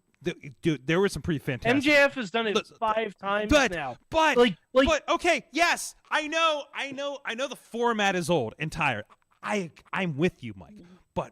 Dude, there were some pretty fantastic. MJF has done it 5 times now. But okay, yes, I know the format is old and tired. I'm with you, Mike. But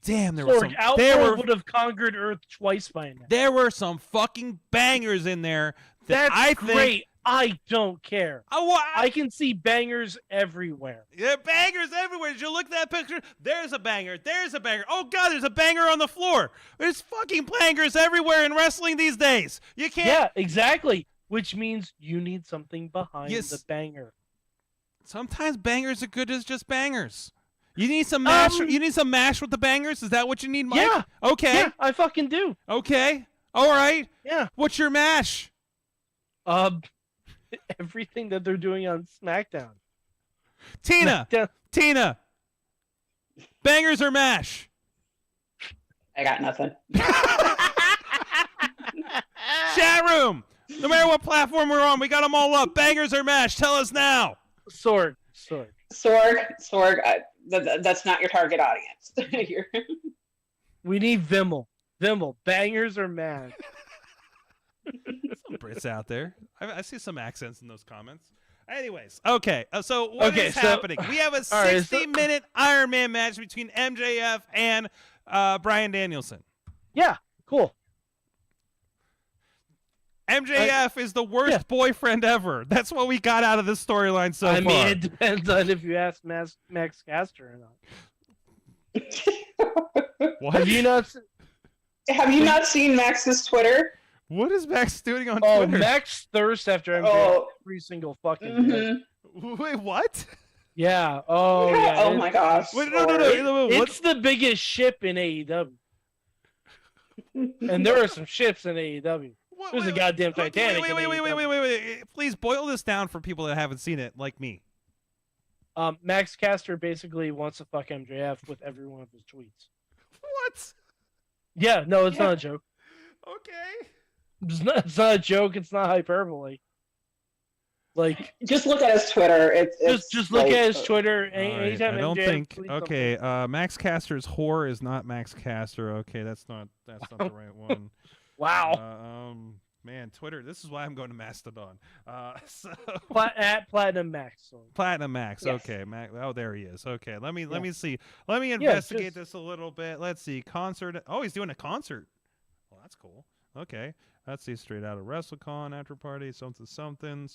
damn, there would have conquered Earth twice by now. There were some fucking bangers in there. That's great. I don't care. I can see bangers everywhere. Yeah, bangers everywhere. Did you look at that picture? There's a banger. There's a banger. Oh, God, there's a banger on the floor. There's fucking bangers everywhere in wrestling these days. You can't. Yeah, exactly. Which means you need something behind the banger. Sometimes bangers are good as just bangers. You need some mash. You need some mash with the bangers. Is that what you need, Mike? Yeah. Okay. Yeah, I fucking do. Okay. All right. Yeah. What's your mash? Everything that they're doing on SmackDown. Tina. Bangers or mash? I got nothing. Chat room. No matter what platform we're on, we got them all up. Bangers or mash? Tell us now. Sorg. That's not your target audience. We need Vimmel. Bangers or mash? Some Brits out there. I see some accents in those comments. Anyways, okay. So what is happening? We have a 60-minute Iron Man match between MJF and Bryan Danielson. Yeah, cool. MJF is the worst boyfriend ever. That's what we got out of this storyline so far. I mean, it depends on if you ask Max Caster or not. What? Have you not seen Max's Twitter? What is Max doing on Twitter? Twitter? Max thirsts after MJF every single fucking day. Wait, what? Yeah. Oh, yeah. Oh, my gosh. Wait, no. It's the biggest ship in AEW. And there are some ships in AEW. There's a goddamn Titanic. Wait. Please boil this down for people that haven't seen it, like me. Max Caster basically wants to fuck MJF with every one of his tweets. What? Yeah, no, it's not a joke. Okay. It's not a joke. It's not hyperbole. Like, just look at his Twitter. It's just look at his Twitter. Right. I don't think. Okay, Max Caster's whore is not Max Caster. Okay, that's not the right one. Wow. Man, Twitter. This is why I'm going to Mastodon. At Platinum Max. Platinum Max. Yes. Okay, Max. Oh, there he is. Okay, let me see. Let me investigate this a little bit. Let's see. Concert. Oh, he's doing a concert. Well, that's cool. Okay. Let's see. Straight out of WrestleCon after party. Something. I'm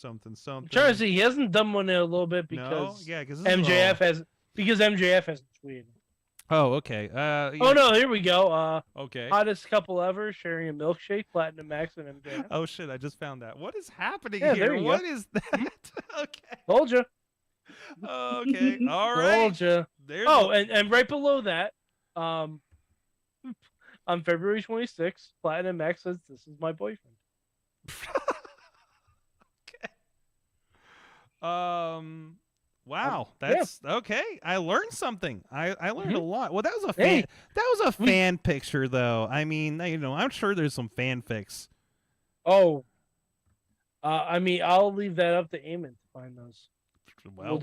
trying to see. He hasn't done one in a little bit because MJF hasn't tweeted. Oh, okay. Oh no, here we go. Okay. Hottest couple ever sharing a milkshake, Platinum Max and MJF. Oh shit! I just found that. What is happening here? There you go. Is that? Okay. Told you. Okay. All right. Told you. And right below that, on February 26th, Platinum Max says, "This is my boyfriend." Okay. Wow, that's okay. I learned something. I learned a lot. Well, that was a fan picture, though. I mean, I'm sure there's some fanfics. Oh, I mean, I'll leave that up to Eamon to find those. Well, we'll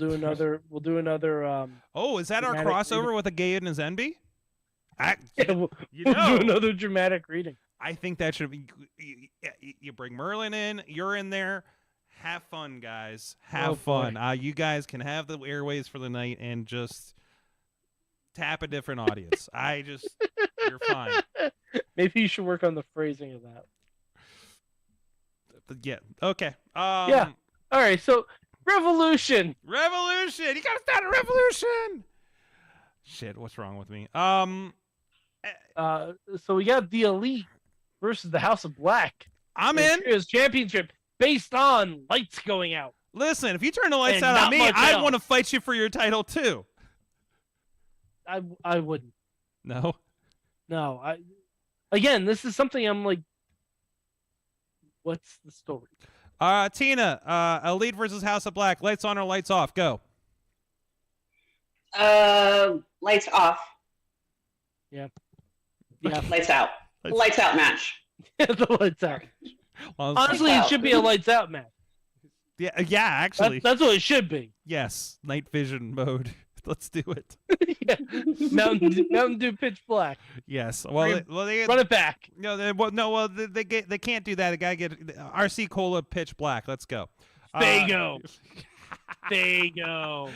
do another. Oh, is that our crossover with a gay and a Zenby? We'll do another dramatic reading. I think that should be. You bring Merlin in. You're in there. Have fun, guys. Have fun. You guys can have the airways for the night and just tap a different audience. You're fine. Maybe you should work on the phrasing of that. But yeah. Okay. Yeah. All right. So Revolution. You gotta start a revolution. Shit. What's wrong with me? So we got the Elite versus the House of Black. I'm in. His championship based on lights going out. Listen, if you turn the lights And out on not me, much I'd else. want to fight you for your title too. I wouldn't. No. No. Again, this is something I'm like, what's the story? Tina, Elite versus House of Black. Lights on or lights off? Go. Lights off. Yeah. Lights out. Lights out match. The lights out. Well, Honestly, it should be a lights out match. yeah, actually. That's what it should be. Yes, night vision mode. Let's do it. Yeah. Mountain Dew Pitch Black. Yes. Well, they Run it back. No, they can't do that. The guy get RC Cola Pitch Black. Let's go. Fago. Fago.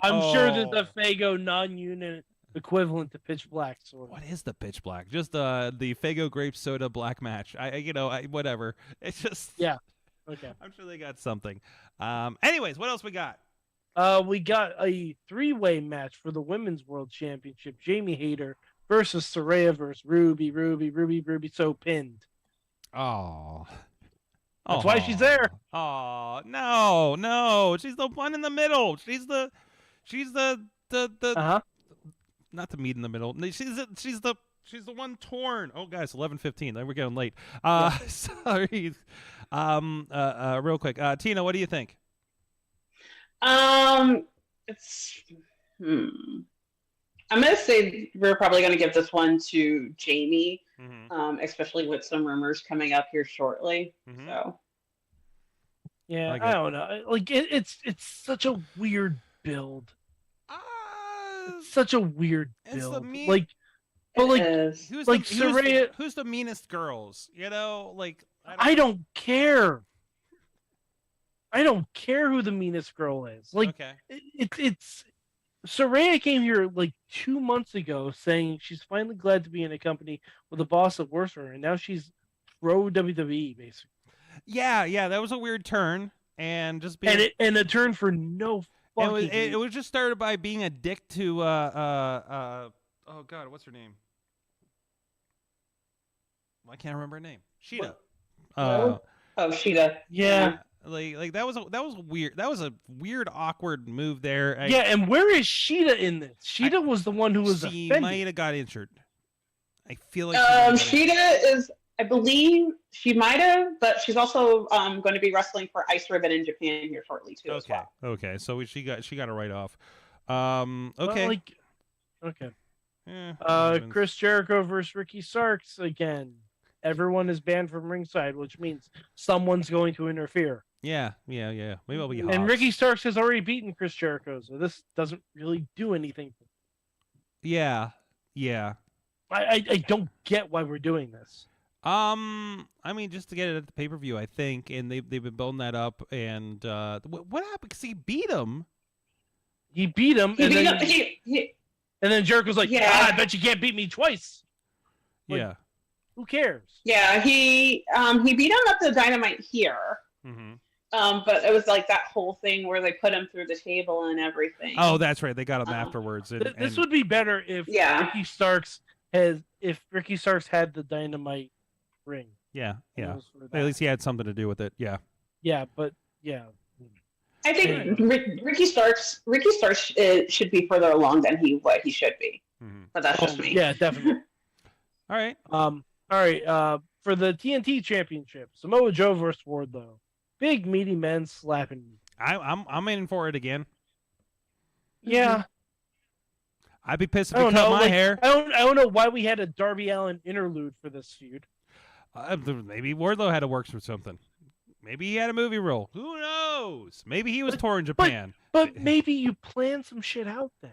I'm sure that the Fago non-unit equivalent to Pitch Black. Sort of. What is the Pitch Black? Just the Fago Grape Soda Black match. Whatever. It's just. Yeah. Okay. I'm sure they got something. Anyways, what else we got? We got a 3-way match for the Women's World Championship. Jamie Hayter versus Saraya versus Ruby. So pinned. Oh. That's why she's there. Oh no! She's the one in the middle. She's the not the meat in the middle. She's the one torn. Oh guys, 11:15. We're getting late. Sorry. Real quick. Tina, what do you think? It's I'm gonna say we're probably gonna give this one to Jamie, especially with some rumors coming up here shortly. So yeah, I don't know. Like it's such a weird build. It's such a weird build. Who's Saraya, who's the meanest girls? You know, like I don't care. I don't care who the meanest girl is. Like, okay. It's Saraya came here like 2 months ago saying she's finally glad to be in a company with a boss that works for her, and now she's pro WWE basically. Yeah, that was a weird turn, and just being and a turn for no fucking. It was just started by being a dick to oh god, what's her name? I can't remember her name. Sheeta. Sheeta. Yeah. Like that was weird. That was a weird, awkward move there. And where is Sheeta in this? Sheeta was the one who was She offended. might have got injured. I feel like Sheeta is. I believe she might have, but she's also going to be wrestling for Ice Ribbon in Japan here shortly too. Okay. As well. Okay. So she got a write off. Okay. Okay. Yeah, Chris Jericho versus Ricky Starks again. Everyone is banned from ringside, which means someone's going to interfere. Yeah. Maybe I'll be. And Ricky Starks has already beaten Chris Jericho, so this doesn't really do anything. Yeah. I don't get why we're doing this. I mean, just to get it at the pay-per-view, I think, and they've been building that up. And what happened? Because he beat him. He beat him, and then Jericho's like, I bet you can't beat me twice. Like, yeah. Who cares? Yeah, he beat him at the Dynamite here. But it was like that whole thing where they put him through the table and everything. Oh, that's right. They got him afterwards. And, this would be better if Ricky Starks had the Dynamite ring. Yeah. At least he had something to do with it. Yeah. Yeah, but yeah. I think Ricky Starks should be further along than what he should be. But that's just me. Yeah, definitely. All right. All right. For the TNT Championship, Samoa Joe versus Wardlow. Big meaty men slapping me. I'm in for it again. Yeah. I'd be pissed if he cut my hair. I don't know why we had a Darby Allin interlude for this feud. Maybe Wardlow had to work through something. Maybe he had a movie role. Who knows? Maybe he was touring Japan. But maybe you plan some shit out then.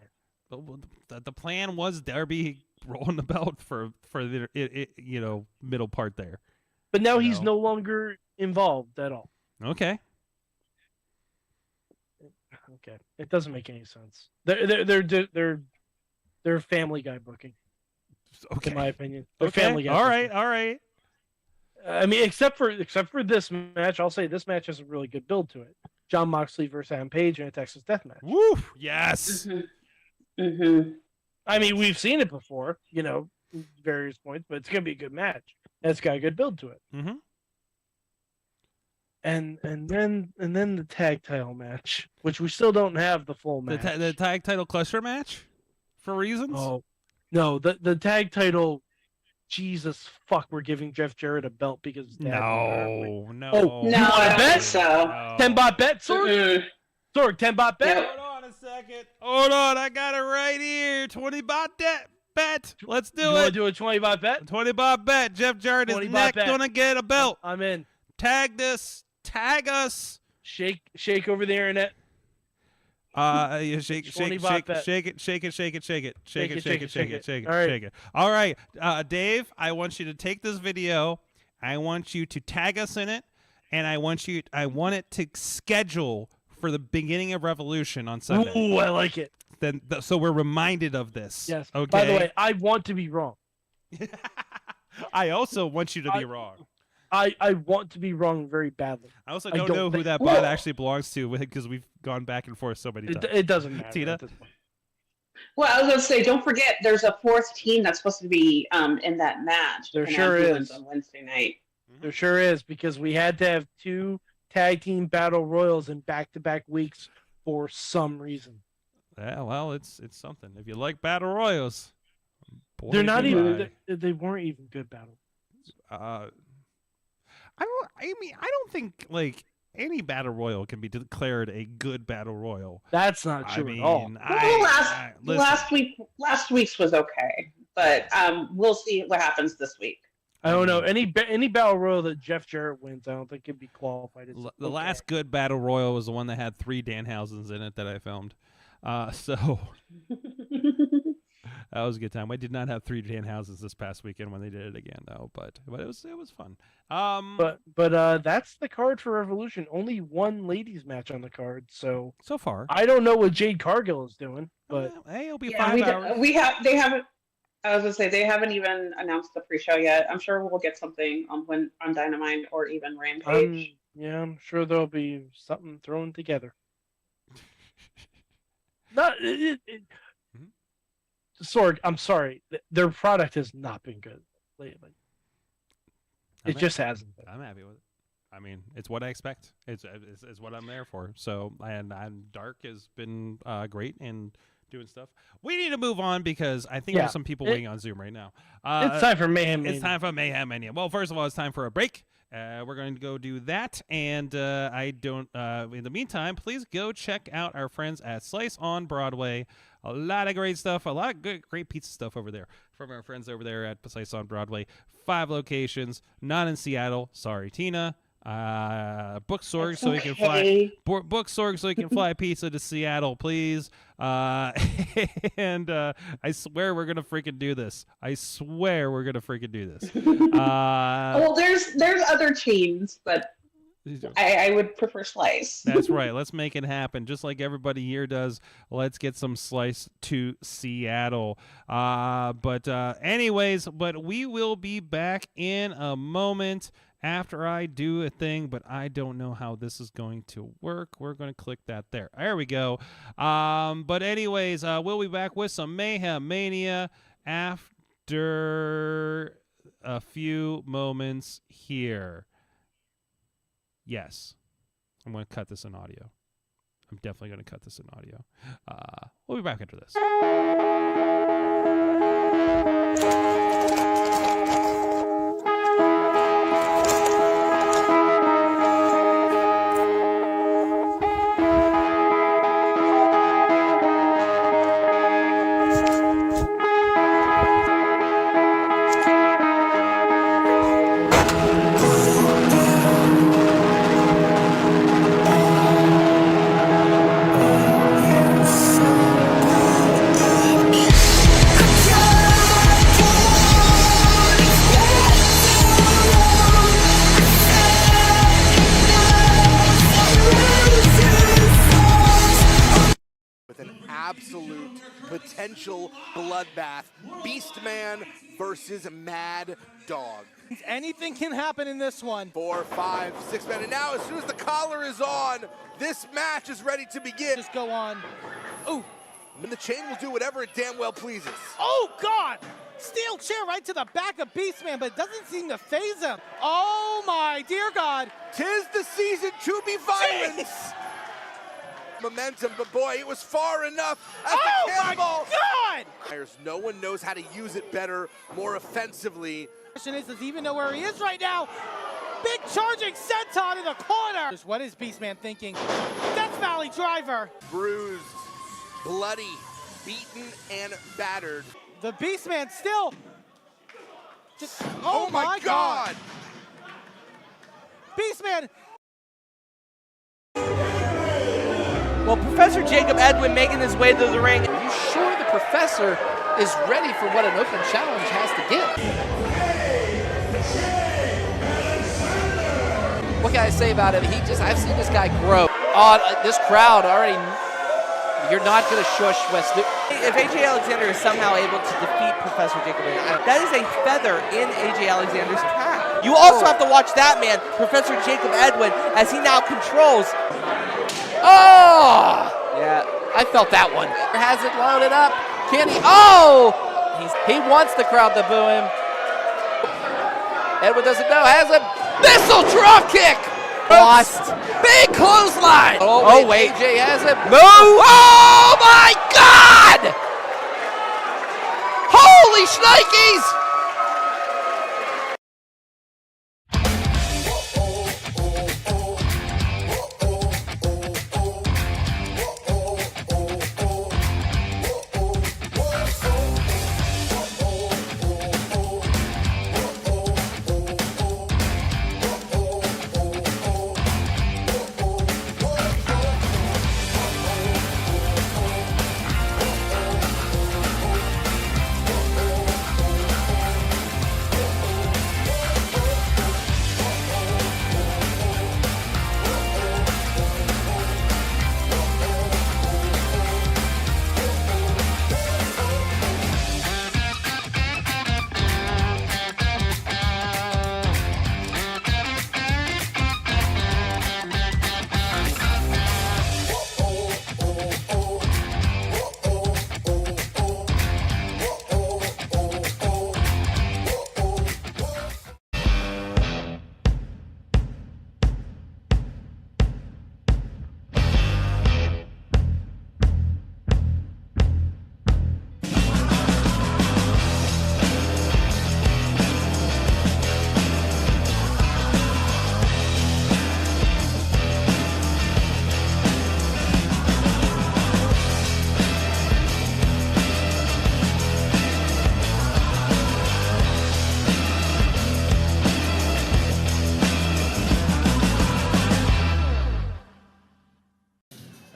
the plan was Darby rolling the belt for the middle part there. But now he's no longer involved at all. Okay. Okay, it doesn't make any sense. They're Family Guy booking. Okay. In my opinion, they're Okay. Family Guy. All booking. right. All right. I mean, except for this match, I'll say this match has a really good build to it. John Moxley versus Adam Page in a Texas Death Match. Woo! Yes. I mean, we've seen it before, various points, but it's gonna be a good match. And it's got a good build to it. Mm-hmm. And then the tag title match, which we still don't have the full match. The tag title cluster match, for reasons. Oh no, the tag title. Jesus fuck, we're giving Jeff Jarrett a belt because his dad No. Oh, No, you want I a don't bet? think so. No. 10-bot bet, Sorg? Mm-mm. Sorg, 10-bot bet? Yep. Hold on a second. Hold on, I got it right here. 20 bot bet. Let's do You want to it. do a 20-bot bet? 20 bot bet. Jeff Jarrett is 20 not bet. gonna get a belt. I'm in. Tag this. Tag us. Shake over the internet. Shake 20 bot bet. it. All right. Shake it. All right, Dave. I want you to take this video. I want you to tag us in it, and I want it to schedule for the beginning of Revolution on Sunday. Ooh, I like it. So we're reminded of this. Yes. Okay. By the way, I want to be wrong. I also want you to be wrong. I want to be wrong very badly. I also I don't don't know who think- that bot actually belongs to because we've gone back and forth so many times. It doesn't matter. Tina? at this point. Well, I was going to say, don't forget, there's a fourth team that's supposed to be in that match. There depending on sure who is. wins on Wednesday night. There sure is, because we had to have 2 tag team battle royals in back-to-back weeks for some reason. Yeah, well, it's something. If you like battle royals, boy, They're not goodbye. even. They weren't even good battle. I don't think like any battle royal can be declared a good battle royal. That's not true at all. Well, last week's was okay, but we'll see what happens this week. I don't know any battle royal that Jeff Jarrett wins. I don't think could be qualified as The last good battle royal was the one that had 3 Danhausens in it that I filmed. So that was a good time. I did not have 3 Danhausens this past weekend when they did it again, though. But it was fun. But that's the card for Revolution. Only 1 ladies match on the card. So far, I don't know what Jade Cargill is doing, but hey, it'll be Yeah, 5 hours. they haven't. I was gonna say they haven't even announced the pre-show yet. I'm sure we'll get something on Dynamite or even Rampage. I'm sure there'll be something thrown together. Sorg, I'm sorry. Their product has not been good lately. It just hasn't been. I'm happy with it. I mean, it's what I expect. It's what I'm there for. So, and Dark has been great and doing stuff. We need to move on because I think there's some people waiting on Zoom right now. It's time for Mayhem Mania. It's time for Mayhem Mania. Well, first of all, it's time for a break. We're going to go do that, and in the meantime, please go check out our friends at Slice on Broadway. A lot of great stuff, a lot of great pizza stuff over there from our friends over there at Slice on Broadway. 5 locations, not in Seattle. Sorry, Tina. Book Sorg so he can fly. Book Sorg so he can fly pizza to Seattle, please. And I swear we're gonna freaking do this. Well, there's other chains, but I would prefer Slice. That's right. Let's make it happen, just like everybody here does. Let's get some Slice to Seattle. But we will be back in a moment after I do a thing, but I don't know how this is going to work. We're going to click that there. There we go. But anyways, we'll be back with some Mayhem Mania after a few moments here. Yes, I'm going to cut this in audio. I'm definitely going to cut this in audio. We'll be back after this. absolute potential bloodbath. Beastman versus Mad Dog. Anything can happen in this one. 4, 5, 6 men. And now as soon as the collar is on, this match is ready to begin. Just go on. Ooh. And the chain will do whatever it damn well pleases. Oh, God! Steel chair right to the back of Beastman, but it doesn't seem to phase him. Oh, my dear God. 'Tis the season to be violent. Jeez. Momentum, but boy, it was far enough as Oh, the cannonball. my God! No one knows how to use it better, more offensively. Question is, does he even know where he is right now? Big charging senton in the corner. What is Beastman thinking? Death Valley driver. Bruised, bloody, beaten, and battered. The Beastman still. Just, Oh my God! Beastman. Well, Professor Jacob Edwin making his way to the ring. Are you sure the Professor is ready for what an open challenge has to give? What can I say about him? I've seen this guy grow. Oh, this crowd already, you're not going to shush West. If AJ Alexander is somehow able to defeat Professor Jacob Edwin, that is a feather in AJ Alexander's cap. You also have to watch that man, Professor Jacob Edwin, as he now controls. Oh! Yeah, I felt that one. Has it loaded up. Can he? Oh! He wants the crowd to boo him. Edwin doesn't know. Has a missile drop kick. Lost. Big clothesline. Oh, wait. AJ has it. No! Oh, my God! Holy shnikes!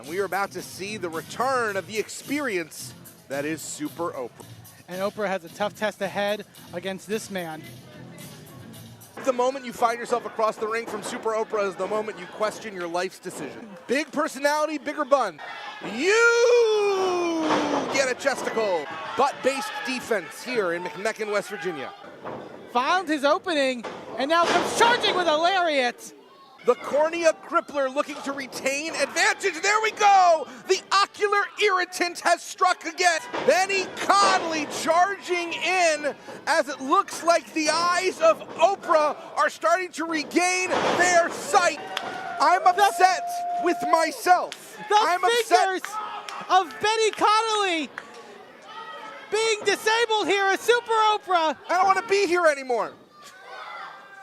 We are about to see the return of the experience that is Super Oprah. And Oprah has a tough test ahead against this man. The moment you find yourself across the ring from Super Oprah is the moment you question your life's decision. Big personality, bigger bun. You get a chesticle. Butt-based defense here in McMecken, West Virginia. Found his opening and now comes charging with a lariat. The cornea crippler looking to retain advantage. There we go. The ocular irritant has struck again. Benny Conley charging in as it looks like the eyes of Oprah are starting to regain their sight. I'm upset with myself. I'm figures of Benny Connolly being disabled here as Super Oprah. I don't want to be here anymore.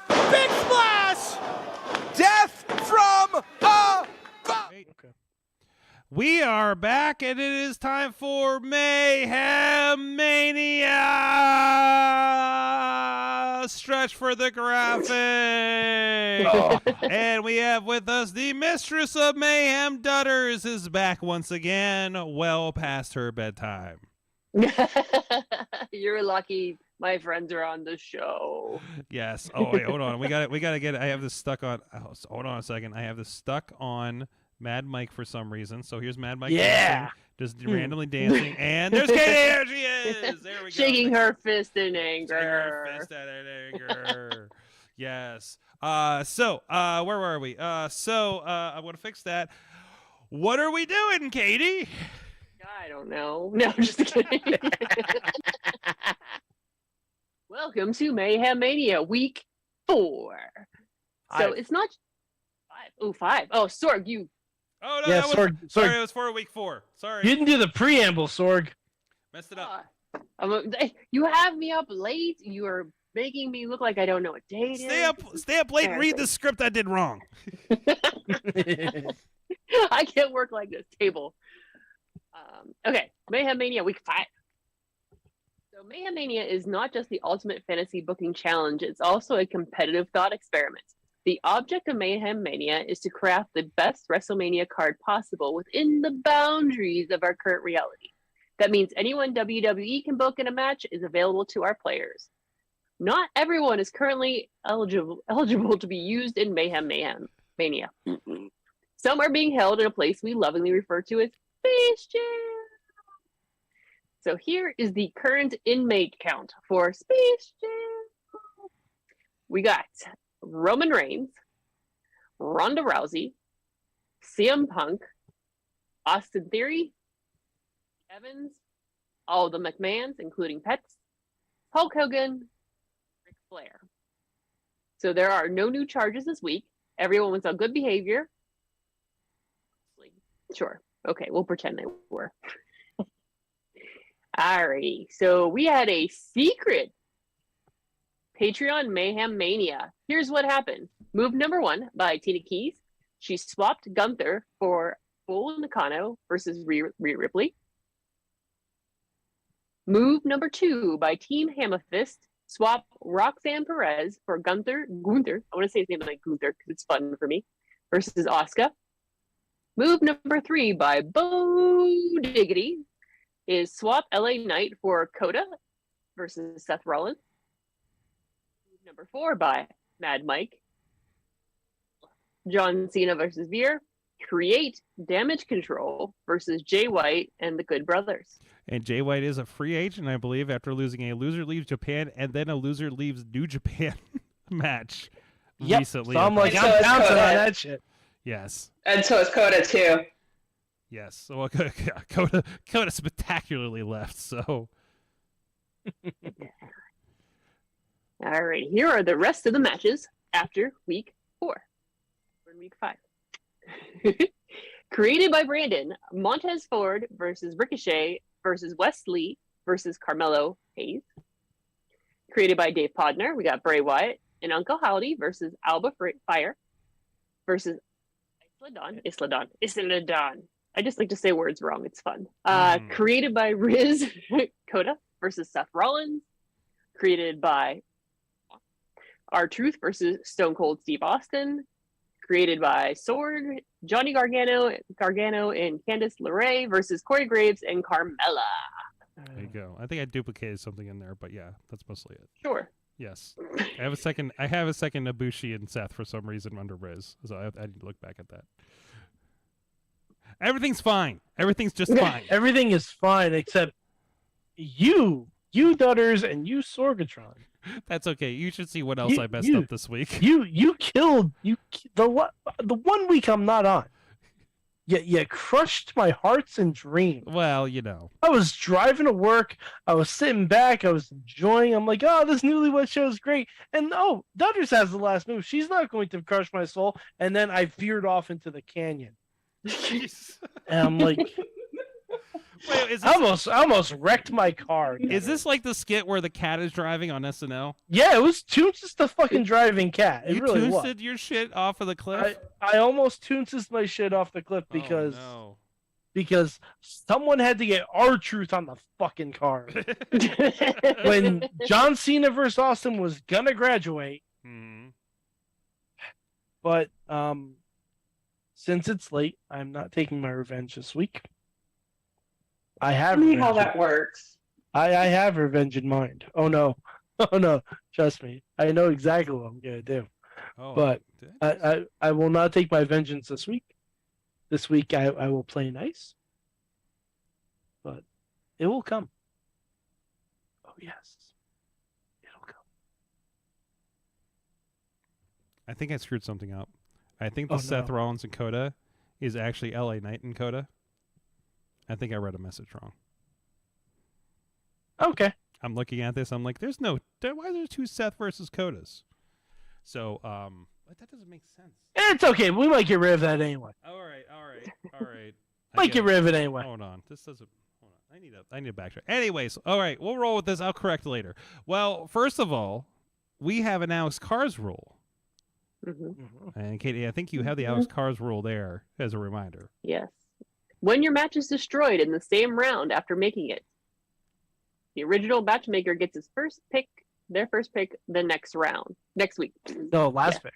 Big splash. Death from above. We are back, and it is time for Mayhem Mania. Stretch for the graphic. And we have with us the Mistress of Mayhem Dudders is back once again, well past her bedtime. You're lucky my friends are on the show. Yes. Oh, wait, hold on. We got to get it. I have this stuck on. Oh, hold on a second. I have this stuck on Mad Mike for some reason. So here's Mad Mike Yeah. dancing, just randomly dancing. And there's Katie. There she is. There we go. Shaking her fist in Shaking her anger. fist at anger. Yes. So where were we? I want to fix that. What are we doing, Katie? I don't know. No, I'm just kidding. Welcome to Mayhem Mania Week 4. So it's not 5. Oh, 5. Oh, Sorg, you. Oh, no, Yeah, that was, Sorg. sorry, it was for week 4. Sorry. You didn't do the preamble, Sorg. Messed it up. You have me up late. You are making me look like I don't know what day it is. Stay up late and read the script I did wrong. I can't work like this table. Okay, Mayhem Mania Week 5. So Mayhem Mania is not just the ultimate fantasy booking challenge, it's also a competitive thought experiment. The object of Mayhem Mania is to craft the best WrestleMania card possible within the boundaries of our current reality. That means anyone WWE can book in a match is available to our players. Not everyone is currently eligible to be used in Mayhem Mania. Some are being held in a place we lovingly refer to as Space Jam. So here is the current inmate count for Space Jam. We got Roman Reigns, Ronda Rousey, CM Punk, Austin Theory, Evans, all the McMahons, including Pets, Hulk Hogan, Ric Flair. So there are no new charges this week. Everyone was on good behavior. Sure. Okay, we'll pretend they were. Alrighty. So we had a secret Patreon Mayhem Mania. Here's what happened. Move number 1 by Tina Keys. She swapped Gunther for Bull Nakano versus Rhea Ripley. Move number 2 by Team Hammerfist. Swap Roxanne Perez for Gunther. I want to say his name like Gunther because it's fun for me. Versus Asuka. Move number 3 by Bo Diggity is swap LA Knight for Coda versus Seth Rollins. Move number 4 by Mad Mike. John Cena versus Veer. Create Damage Control versus Jay White and the Good Brothers. And Jay White is a free agent, I believe, after losing a Loser Leaves Japan and then a Loser Leaves New Japan match recently. So I'm like, I'm bouncing on that shit. Yes. And so is Coda too. Yes. Well, Coda spectacularly left, so. All right, here are the rest of the matches after week 4. We're in week 5. Created by Brandon, Montez Ford versus Ricochet versus Wesley versus Carmelo Hayes. Created by Dave Podner, we got Bray Wyatt and Uncle Howdy versus Alba Fire versus Isladon. I just like to say words wrong. It's fun. Created by Riz Coda versus Seth Rollins. Created by R-Truth versus Stone Cold Steve Austin. Created by Sword, Johnny Gargano and Candice LeRae versus Corey Graves and Carmella. There you go. I think I duplicated something in there, but yeah, that's mostly it. Sure. Yes. I have a second Ibushi and Seth for some reason under Riz, so I need to look back at that. Everything's fine. Everything's just fine. Everything is fine except you Dudders and you Sorgatron. That's okay. You should see what else I messed up this week. You killed the 1 week I'm not on. You crushed my hearts and dreams. Well, you know. I was driving to work. I was sitting back. I was enjoying. I'm like, oh, this Newlywed Show is great. And Dudders has the last move. She's not going to crush my soul. And then I veered off into the canyon. Jeez. And I'm like, wait, is this, I almost wrecked my car. Is this like the skit where the cat is driving on SNL? Yeah, it was Toons the fucking driving cat. It you really was. Toonsed your shit off of the cliff? I almost Toonsed my shit off the cliff because someone had to get R-Truth on the fucking car. When John Cena versus Austin was gonna graduate. Mm-hmm. But since it's late, I'm not taking my revenge this week. I have. Tell me how that works. I have revenge in mind. Oh no, trust me. I know exactly what I'm gonna do. But I will not take my vengeance this week. This week I will play nice, but it will come. Oh yes, it'll come. I think I screwed something up. I think the Oh, Seth no. Rollins and Coda is actually LA Knight and Coda. I think I read a message wrong. Okay. I'm looking at this. I'm like, why are there 2 Seth versus Codas? So, but that doesn't make sense. It's okay. We might get rid of that anyway. All right. Might get rid of it anyway. Hold on. This doesn't. Hold on. I need to backtrack. Anyways, all right. We'll roll with this. I'll correct later. Well, first of all, we have an Alex Cars rule. And Katie, I think you have the Alex Cars rule there as a reminder. Yes. When your match is destroyed in the same round after making it, the original matchmaker gets their first pick the next week. No, last pick.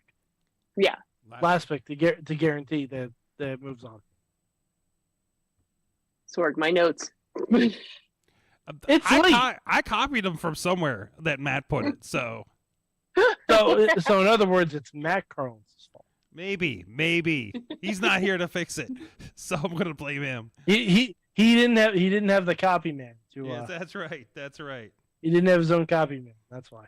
Yeah. Last pick to guarantee that it moves on. Sorg, my notes. It's late. I copied them from somewhere that Matt put it, so. So in other words, it's Matt Carlin's fault. Maybe he's not here to fix it, so I'm gonna blame him. He didn't have the copy man to. Yes, that's right. He didn't have his own copy man. That's why.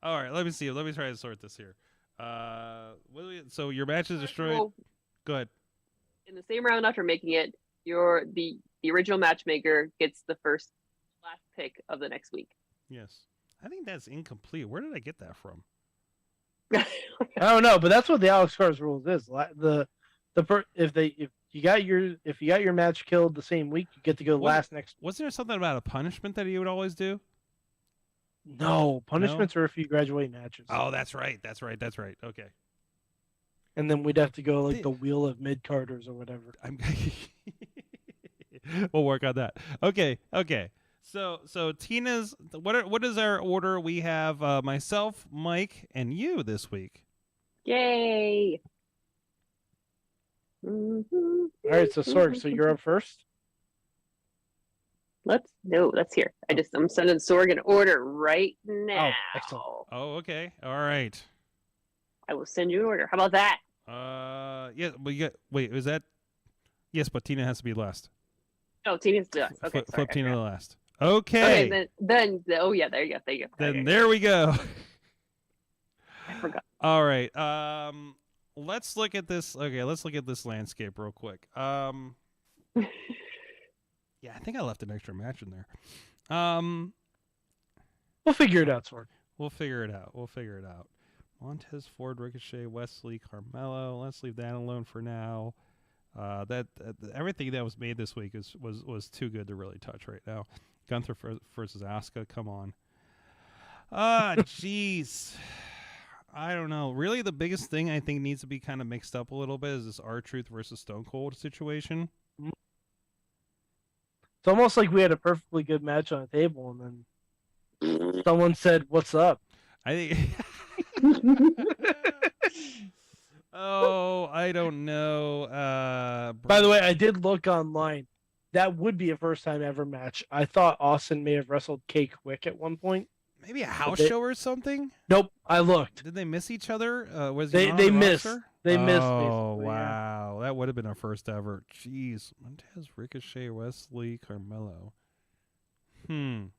All right, let me see. Let me try to sort this here. So your match is destroyed. Well, Go ahead. in the same round after making it, the original matchmaker gets the last pick of the next week. Yes, I think that's incomplete. Where did I get that from? I don't know, but that's what the Alex Cars rules is. If you got your match killed the same week, you get to go last next. Was there something about a punishment that he would always do? No, punishments are if you graduate matches. Oh, that's right. Okay. And then we'd have to go like the wheel of mid carders or whatever. We'll work on that. Okay. So Tina's what is our order? We have myself, Mike, and you this week. Yay! All right, so Sorg, so you're up first. Let's hear. I'm sending Sorg an order right now. Oh, excellent. Oh, okay. All right. I will send you an order. How about that? Yeah. Wait, is that? Yes, but Tina has to be last. Oh, Tina's done. Okay, Flip Tina to last. Okay. Then oh yeah, there you go. Then there we go. I forgot. All right. Let's look at this. Okay, let's look at this landscape real quick. Yeah, I think I left an extra match in there. We'll figure it out, Sorg. We'll figure it out. Montez Ford, Ricochet, Wesley, Carmelo. Let's leave that alone for now. That everything that was made this week was too good to really touch right now. Gunther versus Asuka. Come on. Jeez. I don't know. Really, the biggest thing I think needs to be kind of mixed up a little bit is this R-Truth versus Stone Cold situation. It's almost like we had a perfectly good match on the table, and then someone said, "What's up?" I think. Oh, I don't know. By the way, I did look online. That would be a first time ever match. I thought Austin may have wrestled Kay Quick at one point. Maybe a house show or something? Nope, I looked. Did they miss each other? Was they missed? They missed. Oh wow, that would have been our first ever. Jeez, Montez, Ricochet, Wesley, Carmelo. I'm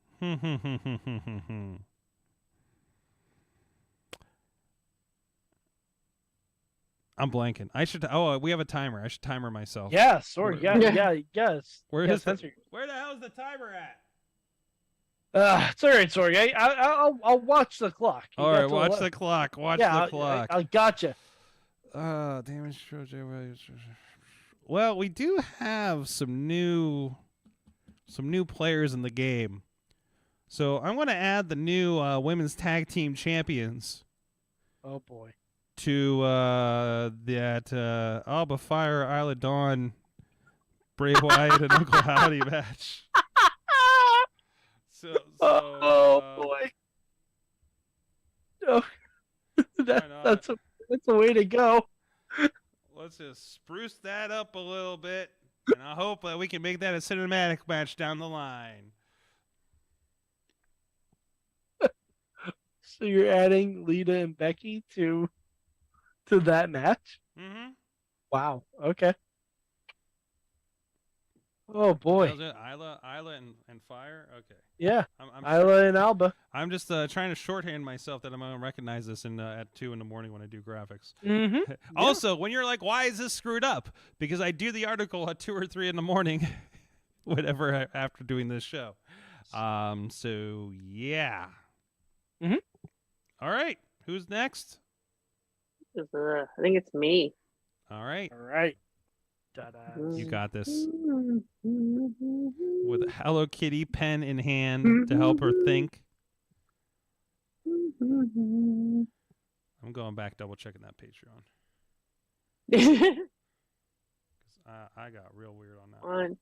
blanking. I should. Oh, we have a timer. I should timer myself. Yeah, sorry. Yeah, yes. Where the hell is the timer at? It's all right, sorry. I'll watch the clock. All right, watch the clock. Watch the clock. I gotcha. Damage. Well, we do have some new players in the game. So I'm going to add the new women's tag team champions. Oh boy. To that Alba Fire, Isla Dawn, Bray Wyatt, and Uncle Howdy match. Oh boy. Oh, that's a way to go. Let's just spruce that up a little bit, and I hope that we can make that a cinematic match down the line. So you're adding Lita and Becky to that match? Mm-hmm. Wow. Okay. Oh boy. Isla and Fire. Okay. Yeah. I'm Isla and Alba. I'm just trying to shorthand myself that I'm gonna recognize this at 2 in the morning when I do graphics. Mm-hmm. Also, when you're like, why is this screwed up? Because I do the article at 2 or 3 in the morning, whatever after doing this show. So yeah. Mm-hmm. All right. Who's next? I think it's me. All right. All right. Ta-da. You got this. With a Hello Kitty pen in hand to help her think. I'm going back, double checking that Patreon. I got real weird on that one.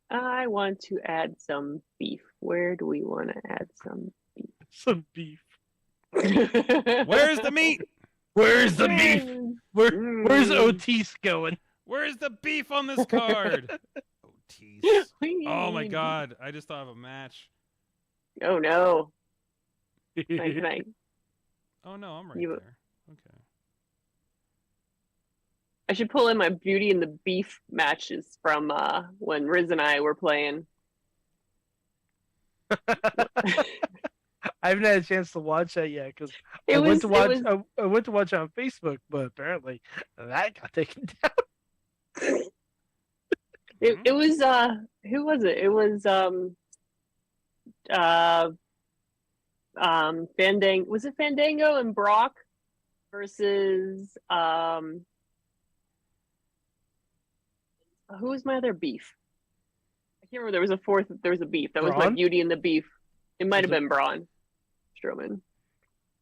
I want to add some beef. Where do we want to add some beef? Some beef. Where's the meat? Where's the beef? Where's Otis going? Where's the beef on this card? Otis. Oh my God! I just thought of a match. Oh no! Nice. Oh no, I'm right You- there. Okay. I should pull in my Beauty and the Beef matches from when Riz and I were playing. I haven't had a chance to watch that yet because It I was- went to watch. it was- I went to watch it on Facebook, but apparently that got taken down. It was who was it? It was Fandango. Was it Fandango and Brock versus who was my other beef? I can't remember. There was a fourth. There was a beef. That was my Braun? Beauty and the Beef. It might have been Braun Strowman.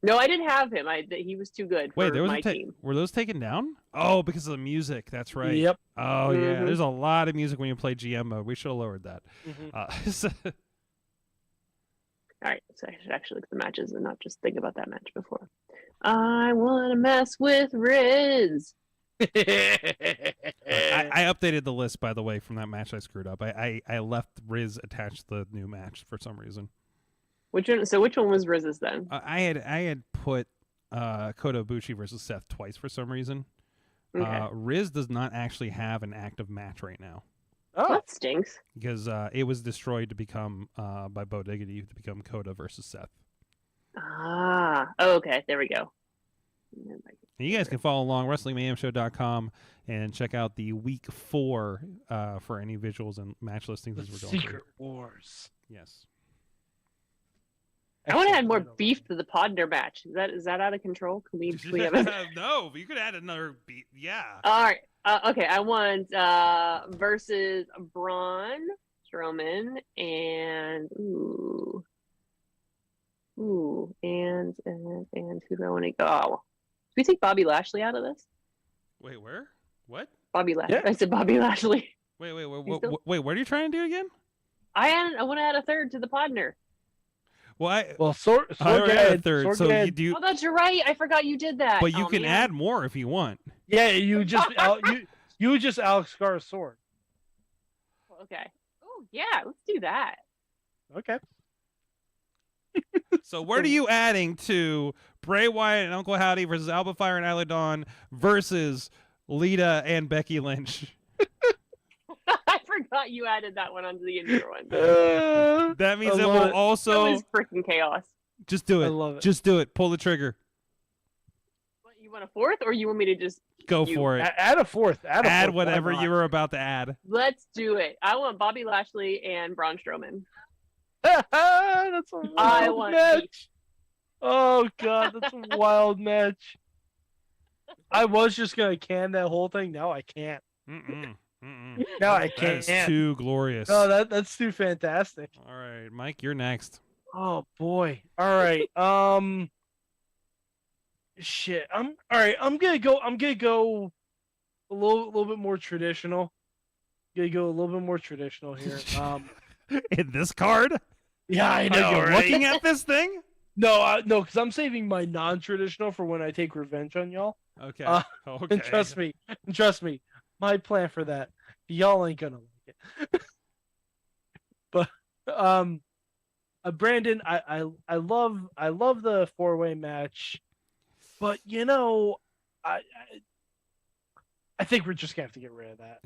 No, I didn't have him. He was too good for Wait, there was my team. were those taken down? Oh, because of the music. That's right. Yep. Oh yeah, Mhm. there's a lot of music when you play GM mode. We should have lowered that. Mhm. So- All right, so I should actually look at the matches and not just think about that match before. I want to mess with Riz. I updated the list, by the way, from that match I screwed up. I left Riz attached to the new match for some reason. Which one? So which one was Riz's then? I had put Kota Ibushi versus Seth twice for some reason. Okay. Riz does not actually have an active match right now Oh, That stinks. because it was destroyed to become by Bo Diggity to become Kota versus Seth. Ah, oh, okay. There we go. And you guys can follow along WrestlingMayhemShow.com and check out the week 4 for any visuals and match listings the as we're going Secret through. Wars. Yes. I want to add more Excellent. beef to the Podner match. Is that out of control? Can we have it? No, you could add another beat. Yeah. All right. Okay. I want versus Braun Strowman and and who do I want to go? Oh, do we take Bobby Lashley out of this? Wait, where? What? Bobby Lashley. Yeah. I said Bobby Lashley. Wait, You still- wait, what are you trying to do again? I want to add a third to the Podner. Well, Well, I already had a third, so you do. Oh, that's right. I forgot you did that. But you Oh, can man. add more if you want. Yeah, you just you just Alex Scar's sword. Okay. Oh yeah, let's do that. Okay. So what are you adding to Bray Wyatt and Uncle Howdy versus Alba Fire and Isla Dawn versus Lita and Becky Lynch? I forgot you added that one onto the indoor one. That means I it love will it. also That was freaking chaos. just do it. I love it. Just do it. Pull the trigger. What, you want a fourth, or you want me to just Go You- for it. Add a fourth. Add Add fourth. whatever Why you not? were about to add. let's do it? I want Bobby Lashley and Braun Strowman. That's a I wild want match. Oh god, that's a wild match. I was just gonna can that whole thing. Now I can't. Mm-mm. Mm-mm. Now I That can't. is too glorious. No, that's too fantastic. All right, Mike, you're next. Oh boy. All right. Shit. I'm all right. I'm gonna go a little bit more traditional. Gonna go a little bit more traditional here. In this card? Yeah, I Are know. you right? looking at this thing? No, no, because I'm saving my non-traditional for when I take revenge on y'all. Okay. And Okay. trust me, my plan for that, y'all ain't gonna like it. But Brandon, I love the 4-way match, but you know, I think we're just gonna have to get rid of that.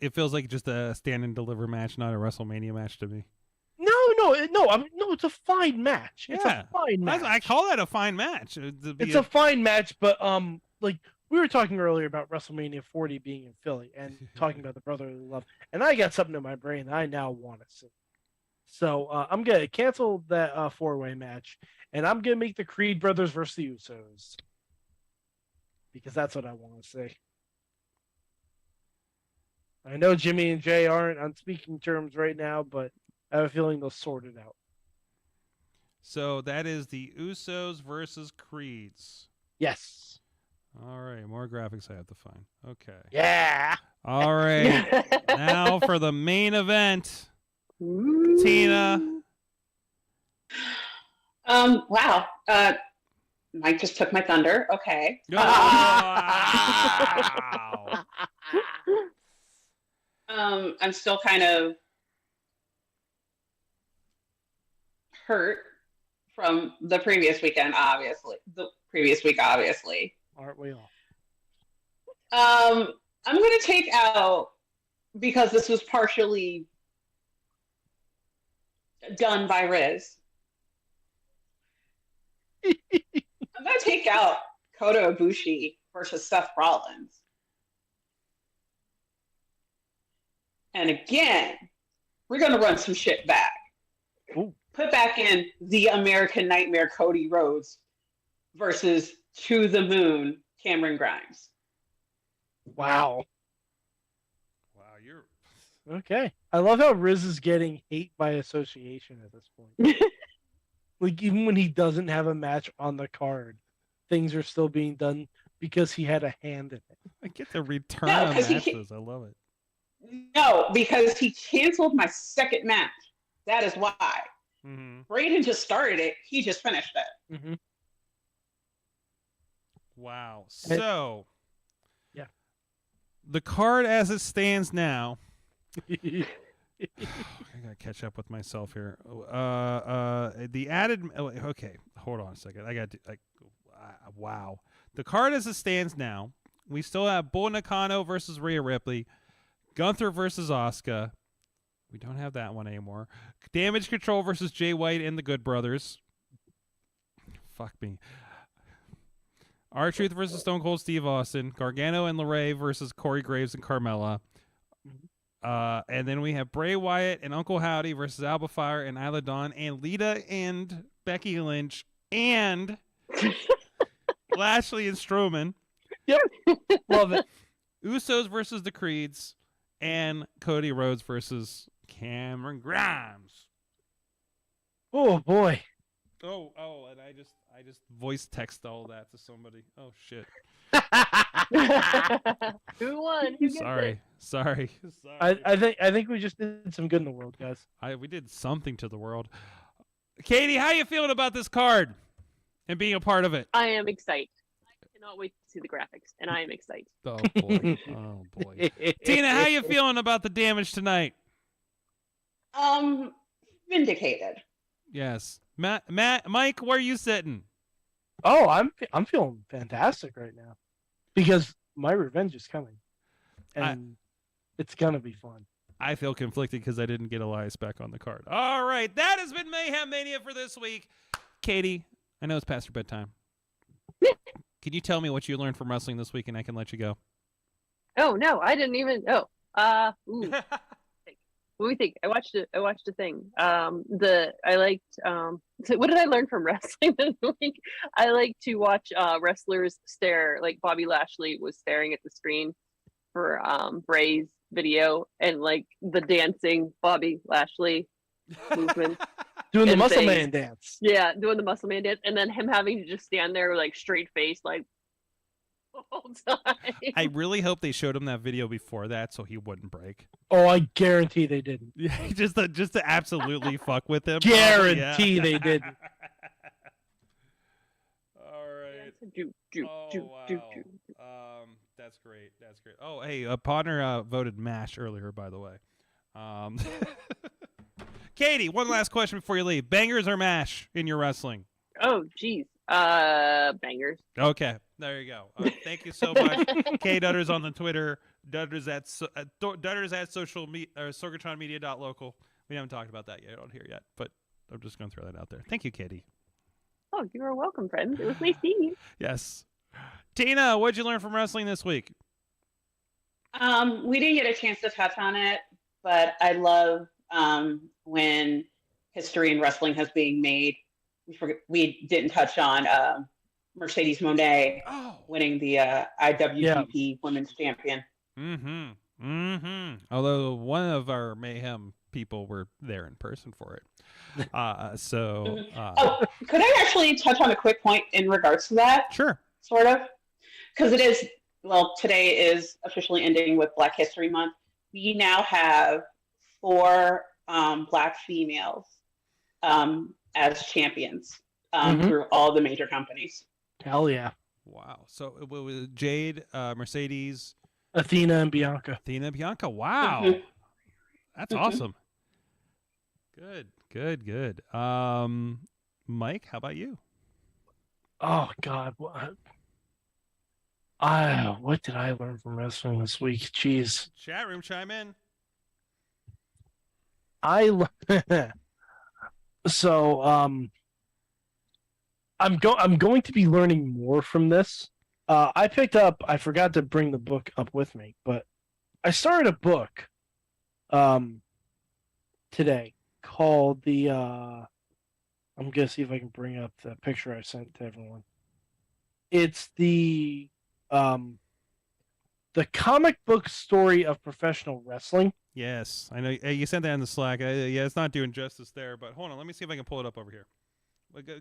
It feels like just a stand and deliver match, not a WrestleMania match to me. No. I mean, no, it's a fine match. It's a fine match. I call that a fine match. It's a fine match, but like we were talking earlier about WrestleMania 40 being in Philly and talking about the brotherly love, and I got something in my brain that I now want to see. So I'm gonna cancel that 4-way match, and I'm gonna make the Creed brothers versus the Usos because that's what I want to see. I know Jimmy and Jay aren't on speaking terms right now, but I have a feeling they'll sort it out. So that is the Usos versus Creeds. Yes. All right, more graphics I have to find. Okay. Yeah. All right. Now for the main event. Tina. Wow. Mike just took my thunder. Okay. Wow. I'm still kind of hurt from the previous weekend, obviously. The previous week, obviously. Aren't we all? I'm going to take out, because this was partially done by Riz. I'm going to take out Kota Ibushi versus Seth Rollins. And again, we're going to run some shit back. Ooh. Put back in the American Nightmare Cody Rhodes versus To the Moon Cameron Grimes. Wow. Wow, you're Okay. I love how Riz is getting hate by association at this point. Like, even when he doesn't have a match on the card, things are still being done because he had a hand in it. I get the return No, on 'cause he matches. I love it. No, because he canceled my second match. That is why. Mm-hmm. Braden just started it. He just finished it. Mm-hmm. Wow. So, yeah, the card as it stands now. I gotta catch up with myself here. The added. Okay, hold on a second. I got. Wow. The card as it stands now. We still have Bull Nakano versus Rhea Ripley, Gunther versus Asuka. We don't have that one anymore. Damage Control versus Jay White and the Good Brothers. Fuck me. R-Truth versus Stone Cold Steve Austin. Gargano and LeRae versus Corey Graves and Carmella. And then we have Bray Wyatt and Uncle Howdy versus Alba Fire and Isla Dawn and Lita and Becky Lynch and Lashley and Strowman. Yep. Love it. Usos versus the Creeds and Cody Rhodes versus Cameron Grimes. Oh boy. Oh, and I just voice text all that to somebody. Oh shit. Who won? Who gets it? Sorry. I think we just did some good in the world, guys. We did something to the world. Katie, how you feeling about this card and being a part of it? I am excited. I cannot wait to see the graphics, and I am excited. Oh boy. Oh boy. Tina, how you feeling about the damage tonight? Vindicated. Yes. Mike, where are you sitting? Oh, I'm feeling fantastic right now because my revenge is coming, and it's gonna be fun. I feel conflicted because I didn't get Elias back on the card. All right, that has been Mayhem Mania for this week. Katie, I know it's past your bedtime. Can you tell me what you learned from wrestling this week, and I can let you go? Oh no, I didn't even. Ooh. What do we think? I watched a thing. I liked. So what did I learn from wrestling this week? I like to watch wrestlers stare. Like Bobby Lashley was staring at the screen for Bray's video, and like the dancing Bobby Lashley movement. Doing the and muscle things. man dance. Yeah, doing the muscle man dance, and then him having to just stand there like straight face, like the whole time. I really hope they showed him that video before that so he wouldn't break. Oh, I guarantee they didn't. Yeah, just to absolutely fuck with him. Guarantee they didn't. All right. Wow. That's great. That's great. Oh, hey, a partner voted MASH earlier, by the way. Katie, one last question before you leave. Bangers or MASH in your wrestling? Oh, geez. Bangers. Okay, there you go. Thank you so much, K Dudders on the Twitter, Dudders at social or sorgatronmedia.local. We haven't talked about that yet on here yet, but I'm just going to throw that out there. Thank you, Katie. Oh, you are welcome, friend. It was nice seeing you. Yes, Tina, what'd you learn from wrestling this week? We didn't get a chance to touch on it, but I love when history in wrestling has being made. We didn't touch on Mercedes Moné winning the IWGP Women's Champion. Although one of our Mayhem people were there in person for it. Could I actually touch on a quick point in regards to that? Sure. Sort of. Because it is, well, today is officially ending with Black History Month. We now have 4 Black females as champions through all the major companies. Hell yeah. Wow. So it was Jade, Mercedes, Athena, and Bianca. Wow. That's awesome. Good. Mike, how about you? Oh God, what did I learn from wrestling this week? Jeez. Chat room, chime in. So I'm going to be learning more from this. I forgot to bring the book up with me, but I started a book today called I'm gonna see if I can bring up the picture I sent to everyone. It's the comic book story of professional wrestling. Yes, I know. You sent that in the Slack. Yeah, it's not doing justice there, but hold on. Let me see if I can pull it up over here.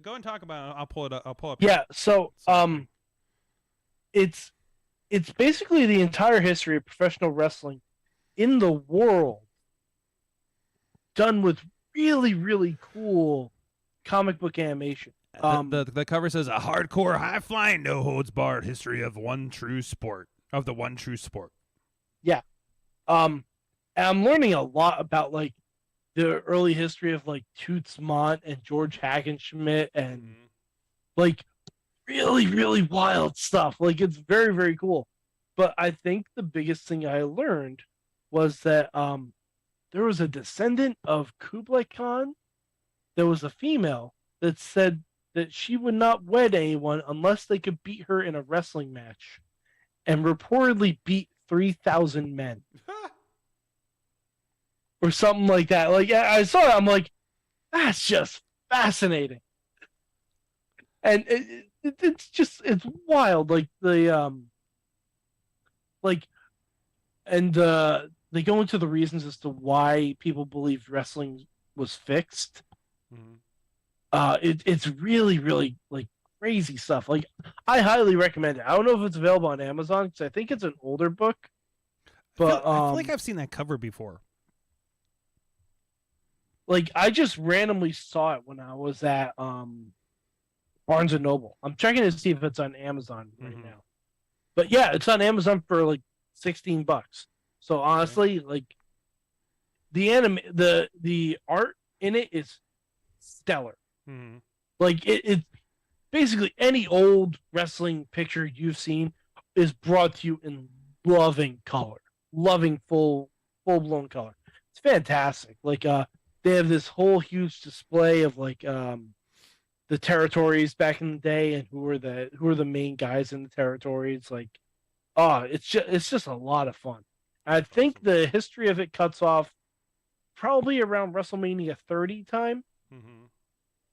Go and talk about it. I'll pull it up. Yeah. So, it's basically the entire history of professional wrestling in the world, done with really, really cool comic book animation. The cover says a hardcore, high flying, no holds barred history of the one true sport. Yeah. And I'm learning a lot about like the early history of like Toots Mont and George Hackenschmidt and like really, really wild stuff. Like it's very, very cool. But I think the biggest thing I learned was that there was a descendant of Kublai Khan that was a female that said that she would not wed anyone unless they could beat her in a wrestling match, and reportedly beat 3,000 men. Or something like that. Like I saw it, I'm like, that's just fascinating. And it's wild. Like they go into the reasons as to why people believed wrestling was fixed. It's really, really like crazy stuff. Like I highly recommend it. I don't know if it's available on Amazon because I think it's an older book. But I feel like I've seen that cover before. Like I just randomly saw it when I was at Barnes and Noble. I'm checking to see if it's on Amazon right now. But yeah, it's on Amazon for like $16. So honestly, like the art in it is stellar. Like it basically any old wrestling picture you've seen is brought to you in loving color, loving full blown color. It's fantastic. Like they have this whole huge display of like the territories back in the day and who are the main guys in the territories. Like, it's just a lot of fun. I think the history of it cuts off probably around WrestleMania 30 time.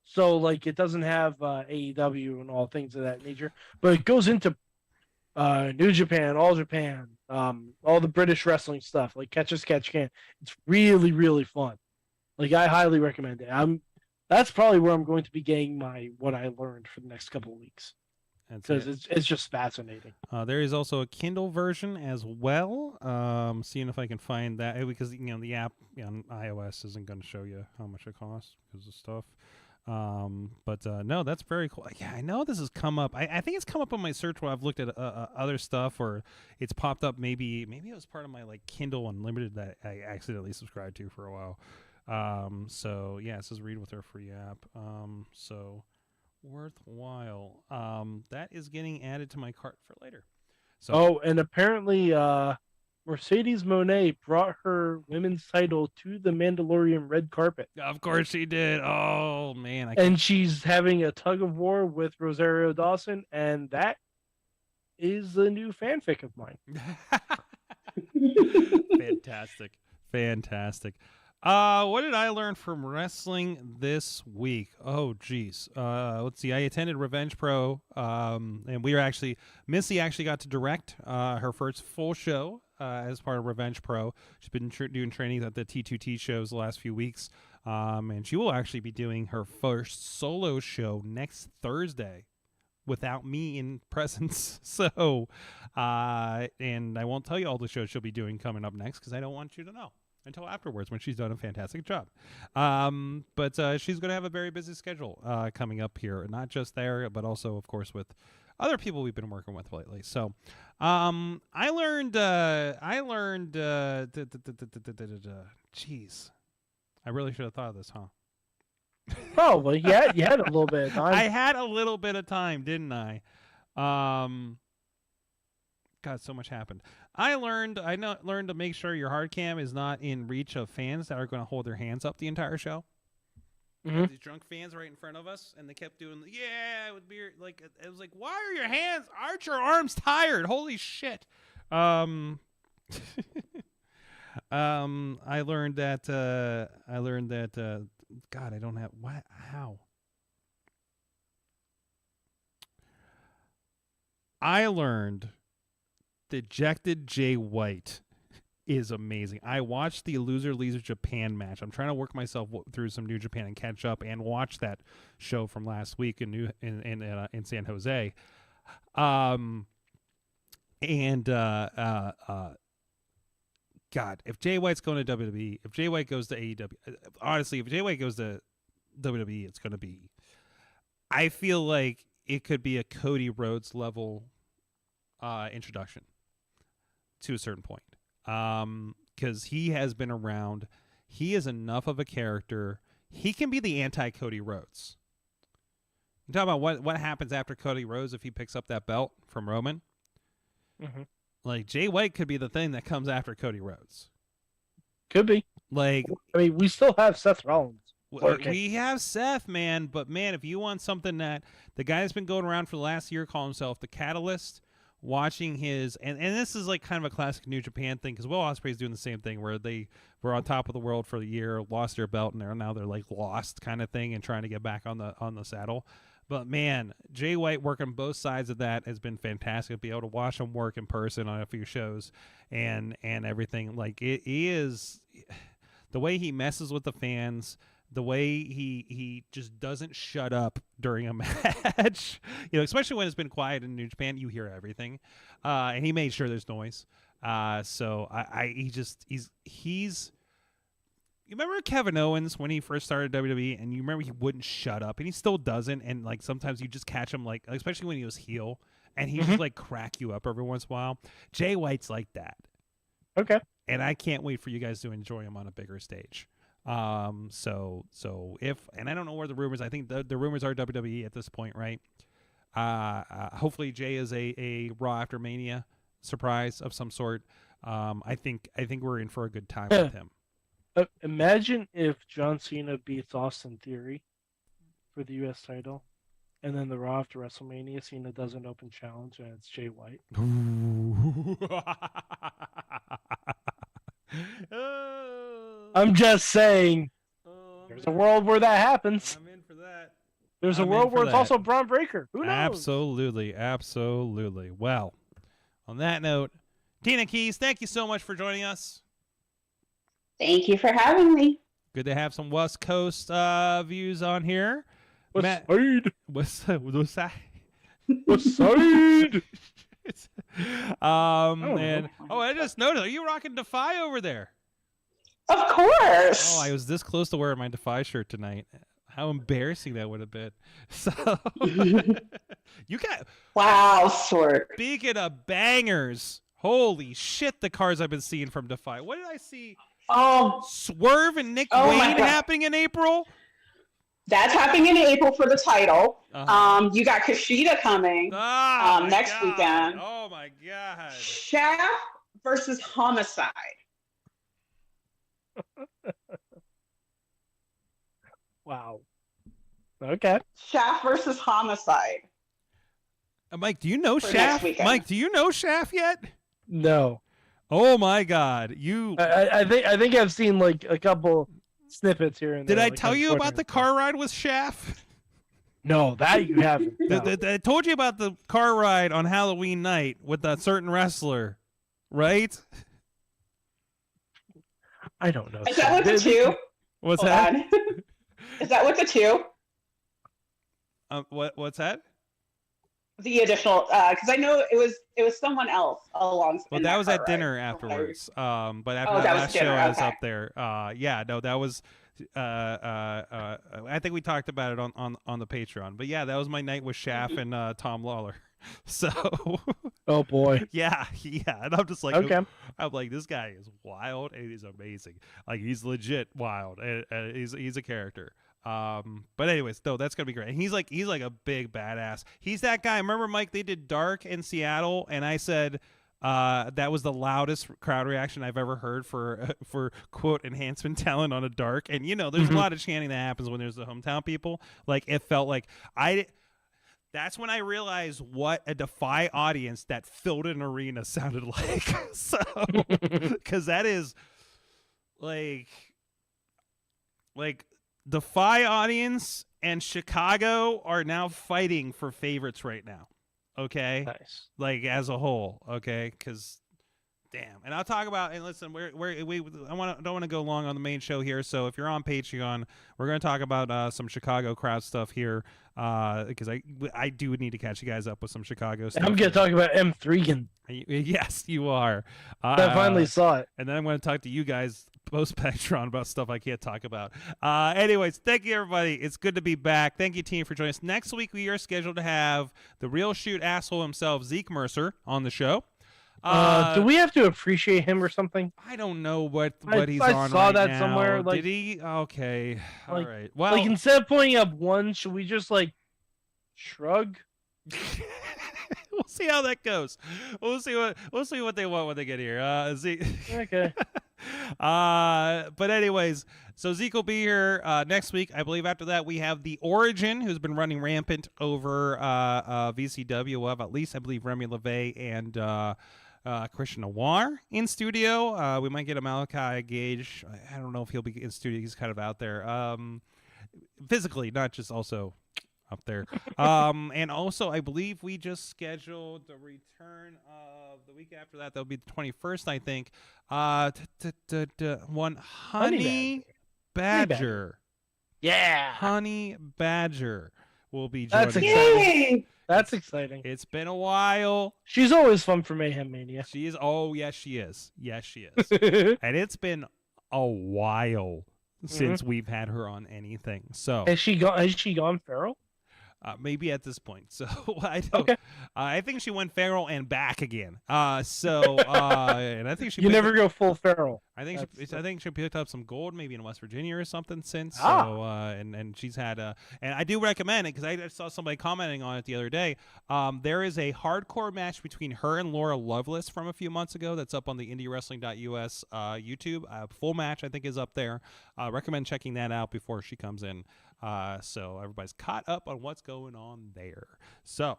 So like it doesn't have AEW and all things of that nature, but it goes into New Japan, All Japan, all the British wrestling stuff, like Catch as Catch Can. It's really, really fun. Like I highly recommend it. That's probably where I'm going to be getting what I learned for the next couple of weeks. Because it's just fascinating. There is also a Kindle version as well. Seeing if I can find that, because the app on iOS isn't going to show you how much it costs because of stuff. But no, that's very cool. Yeah, I know this has come up. I think it's come up on my search where I've looked at other stuff, or it's popped up. Maybe it was part of my like Kindle Unlimited that I accidentally subscribed to for a while. So yeah, it says read with our free app. So worthwhile. That is getting added to my cart for later. So, and apparently, Mercedes Moné brought her women's title to the Mandalorian red carpet. Of course she did. Oh man! And she's having a tug of war with Rosario Dawson, and that is a new fanfic of mine. Fantastic. What did I learn from wrestling this week? Oh, geez. Let's see. I attended Revenge Pro, and Missy actually got to direct her first full show as part of Revenge Pro. She's been doing trainings at the T2T shows the last few weeks, and she will actually be doing her first solo show next Thursday without me in presence. So, and I won't tell you all the shows she'll be doing coming up next because I don't want you to know until afterwards when she's done a fantastic job. But she's going to have a very busy schedule coming up here, not just there, but also, of course, with other people we've been working with lately. So I learned, jeez, I really should have thought of this, huh? Probably. Yeah, you had a little bit of time. I had a little bit of time, didn't I? God, so much happened. I learned to make sure your hard cam is not in reach of fans that are going to hold their hands up the entire show. Mm-hmm. These drunk fans right in front of us, and they kept doing, it would be like, it was like, why are your hands, aren't your arms tired? Holy shit. I learned that, God, I don't have, what, how? I learned Dejected Jay White is amazing. I watched the Loser Leaves Japan match. I'm trying to work myself through some New Japan and catch up and watch that show from last week in San Jose. God, if Jay White's going to WWE, if Jay White goes to AEW, honestly, if Jay White goes to WWE, it's going to be, I feel like it could be a Cody Rhodes level introduction to a certain point. Because he has been around. He is enough of a character. He can be the anti-Cody Rhodes. You talk about what happens after Cody Rhodes if he picks up that belt from Roman. Mm-hmm. Like, Jay White could be the thing that comes after Cody Rhodes. Could be. Like, I mean, we still have Seth Rollins. We have Seth, man. But, man, if you want something that the guy that's been going around for the last year calling himself the Catalyst, watching his, and this is like kind of a classic New Japan thing, because Will Ospreay's doing the same thing where they were on top of the world for the year, lost their belt, and now they're like lost kind of thing and trying to get back on the saddle. But man, Jay White working both sides of that has been fantastic. To be able to watch him work in person on a few shows and everything. Like, it is the way he messes with the fans, the way he just doesn't shut up during a match, especially when it's been quiet in New Japan, you hear everything. And he made sure there's noise. So he's, you remember Kevin Owens when he first started WWE, and you remember he wouldn't shut up, and he still doesn't. And like, sometimes you just catch him, like, especially when he was heel, and he just like crack you up every once in a while. Jay White's like that. Okay. And I can't wait for you guys to enjoy him on a bigger stage. So if, and I don't know where the rumors, I think the rumors are WWE at this point, right? Hopefully Jay is a Raw after Mania surprise of some sort. I think we're in for a good time with him. Imagine if John Cena beats Austin Theory for the U.S. title, and then the Raw after WrestleMania, Cena does an open challenge, and it's Jay White. I'm just saying, there's a world where that happens. I'm in for that. There's a world where it's also Braun Breaker. Who knows? Absolutely. Well, on that note, Tina Keys, thank you so much for joining us. Thank you for having me. Good to have some West Coast views on here. West Side. West Side. West Side. And I just noticed, are you rocking Defy over there? Of course. Oh, I was this close to wearing my Defy shirt tonight. How embarrassing that would have been. So you got wow, Sword. Speaking of bangers, holy shit, the cars I've been seeing from Defy. What did I see? Oh, Swerve and Nick my Wayne God. happening in April? That's happening in April for the title. Uh-huh. You got Kushida coming next weekend. Oh my God. Shaft versus Homicide. Wow. Okay. Shaft versus Homicide. Mike, do you know For next Shaft? weekend. Mike, do you know Shaft yet? No. Oh my God. You I think I've seen like a couple snippets here and Did there. I like, tell on you Twitter about and the stuff. car ride with Shaft? No, that you haven't. No. I told you about the car ride on Halloween night with that certain wrestler, right? I don't know. Is that with the two? What's Hold that? on. Is that with the two? What's that? The additional, because I know it was someone else along. Well, in that was car at dinner ride. afterwards. But after Oh, that that was last dinner, show, I was okay. up there. Yeah, no, that was. I think we talked about it on the Patreon. But yeah, that was my night with Shaft and Tom Lawler. So. Oh boy. Yeah, and I'm just like, Okay. I'm like, this guy is wild and he's amazing. Like he's legit wild and he's a character. But anyways, no, that's gonna be great. And he's like a big badass. He's that guy. Remember, Mike? They did Dark in Seattle, and I said that was the loudest crowd reaction I've ever heard for quote enhancement talent on a Dark. And you know, there's a lot of chanting that happens when there's the hometown people. Like it felt like That's when I realized what a Defy audience that filled an arena sounded like. So, because that is like Defy audience and Chicago are now fighting for favorites right now. Okay, Nice. like as a whole. Okay, because damn, and I'll talk about. And listen, don't want to go long on the main show here. So if you're on Patreon, we're going to talk about some Chicago crowd stuff here. Because I do need to catch you guys up with some Chicago stuff. I'm gonna talk about M3. Yes, you are. I finally saw it. And then I'm going to talk to you guys post Patreon about stuff I can't talk about. Anyways, thank you everybody. It's good to be back. Thank you, team, for joining us. Next week we are scheduled to have the real shoot asshole himself, Zeke Mercer, on the show. Do we have to appreciate him or something? I don't know what he's I on saw right that now. somewhere, like- Did he? Okay. All Like- right. Well, Like instead of pointing up one, should we just like shrug? we'll see how that goes. We'll see what they want when they get here. Zeke. Okay. But anyways, so Zeke will be here next week. I believe after that we have the Origin, who's been running rampant over VCW. We'll have at least, I believe, Remy LeVay and Christian Noir in studio. We might get a Malachi Gage. I don't know if he'll be in studio. He's kind of out there physically, not just also up there. And also, I believe we just scheduled the return of the week after that. That'll be the 21st, I think. One Honey Badger. Yeah. Honey Badger will be joining That's us. exciting. That's exciting. It's been a while. She's always fun for Mayhem Mania. She is. Oh, yes, she is. Yes, she is. And it's been a while since we've had her on anything. So Has she gone feral? maybe at this point. So I don't. Okay. I think she went feral and back again. And I think she. You picked never up- go full feral. I think she picked up some gold maybe in West Virginia or something since. Ah. So and she's had and I do recommend it because I saw somebody commenting on it the other day. There is a hardcore match between her and Laura Lovelace from a few months ago that's up on the IndyWrestling.us YouTube. Full match I think is up there. Recommend checking that out before she comes in. So everybody's caught up on what's going on there. So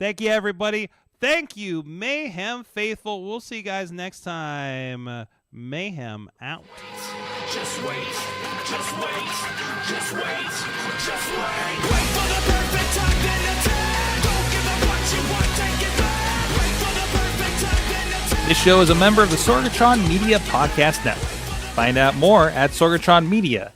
thank you everybody. Thank you Mayhem faithful. We'll see you guys next time. Mayhem out. Just wait, just wait, just wait, just wait. Wait for the perfect time, then attack. Don't give up what you want, take it back. Wait for the perfect time, then attack. This show is a member of the Sorgatron Media Podcast Network. Find out more at sorgatronmedia.com.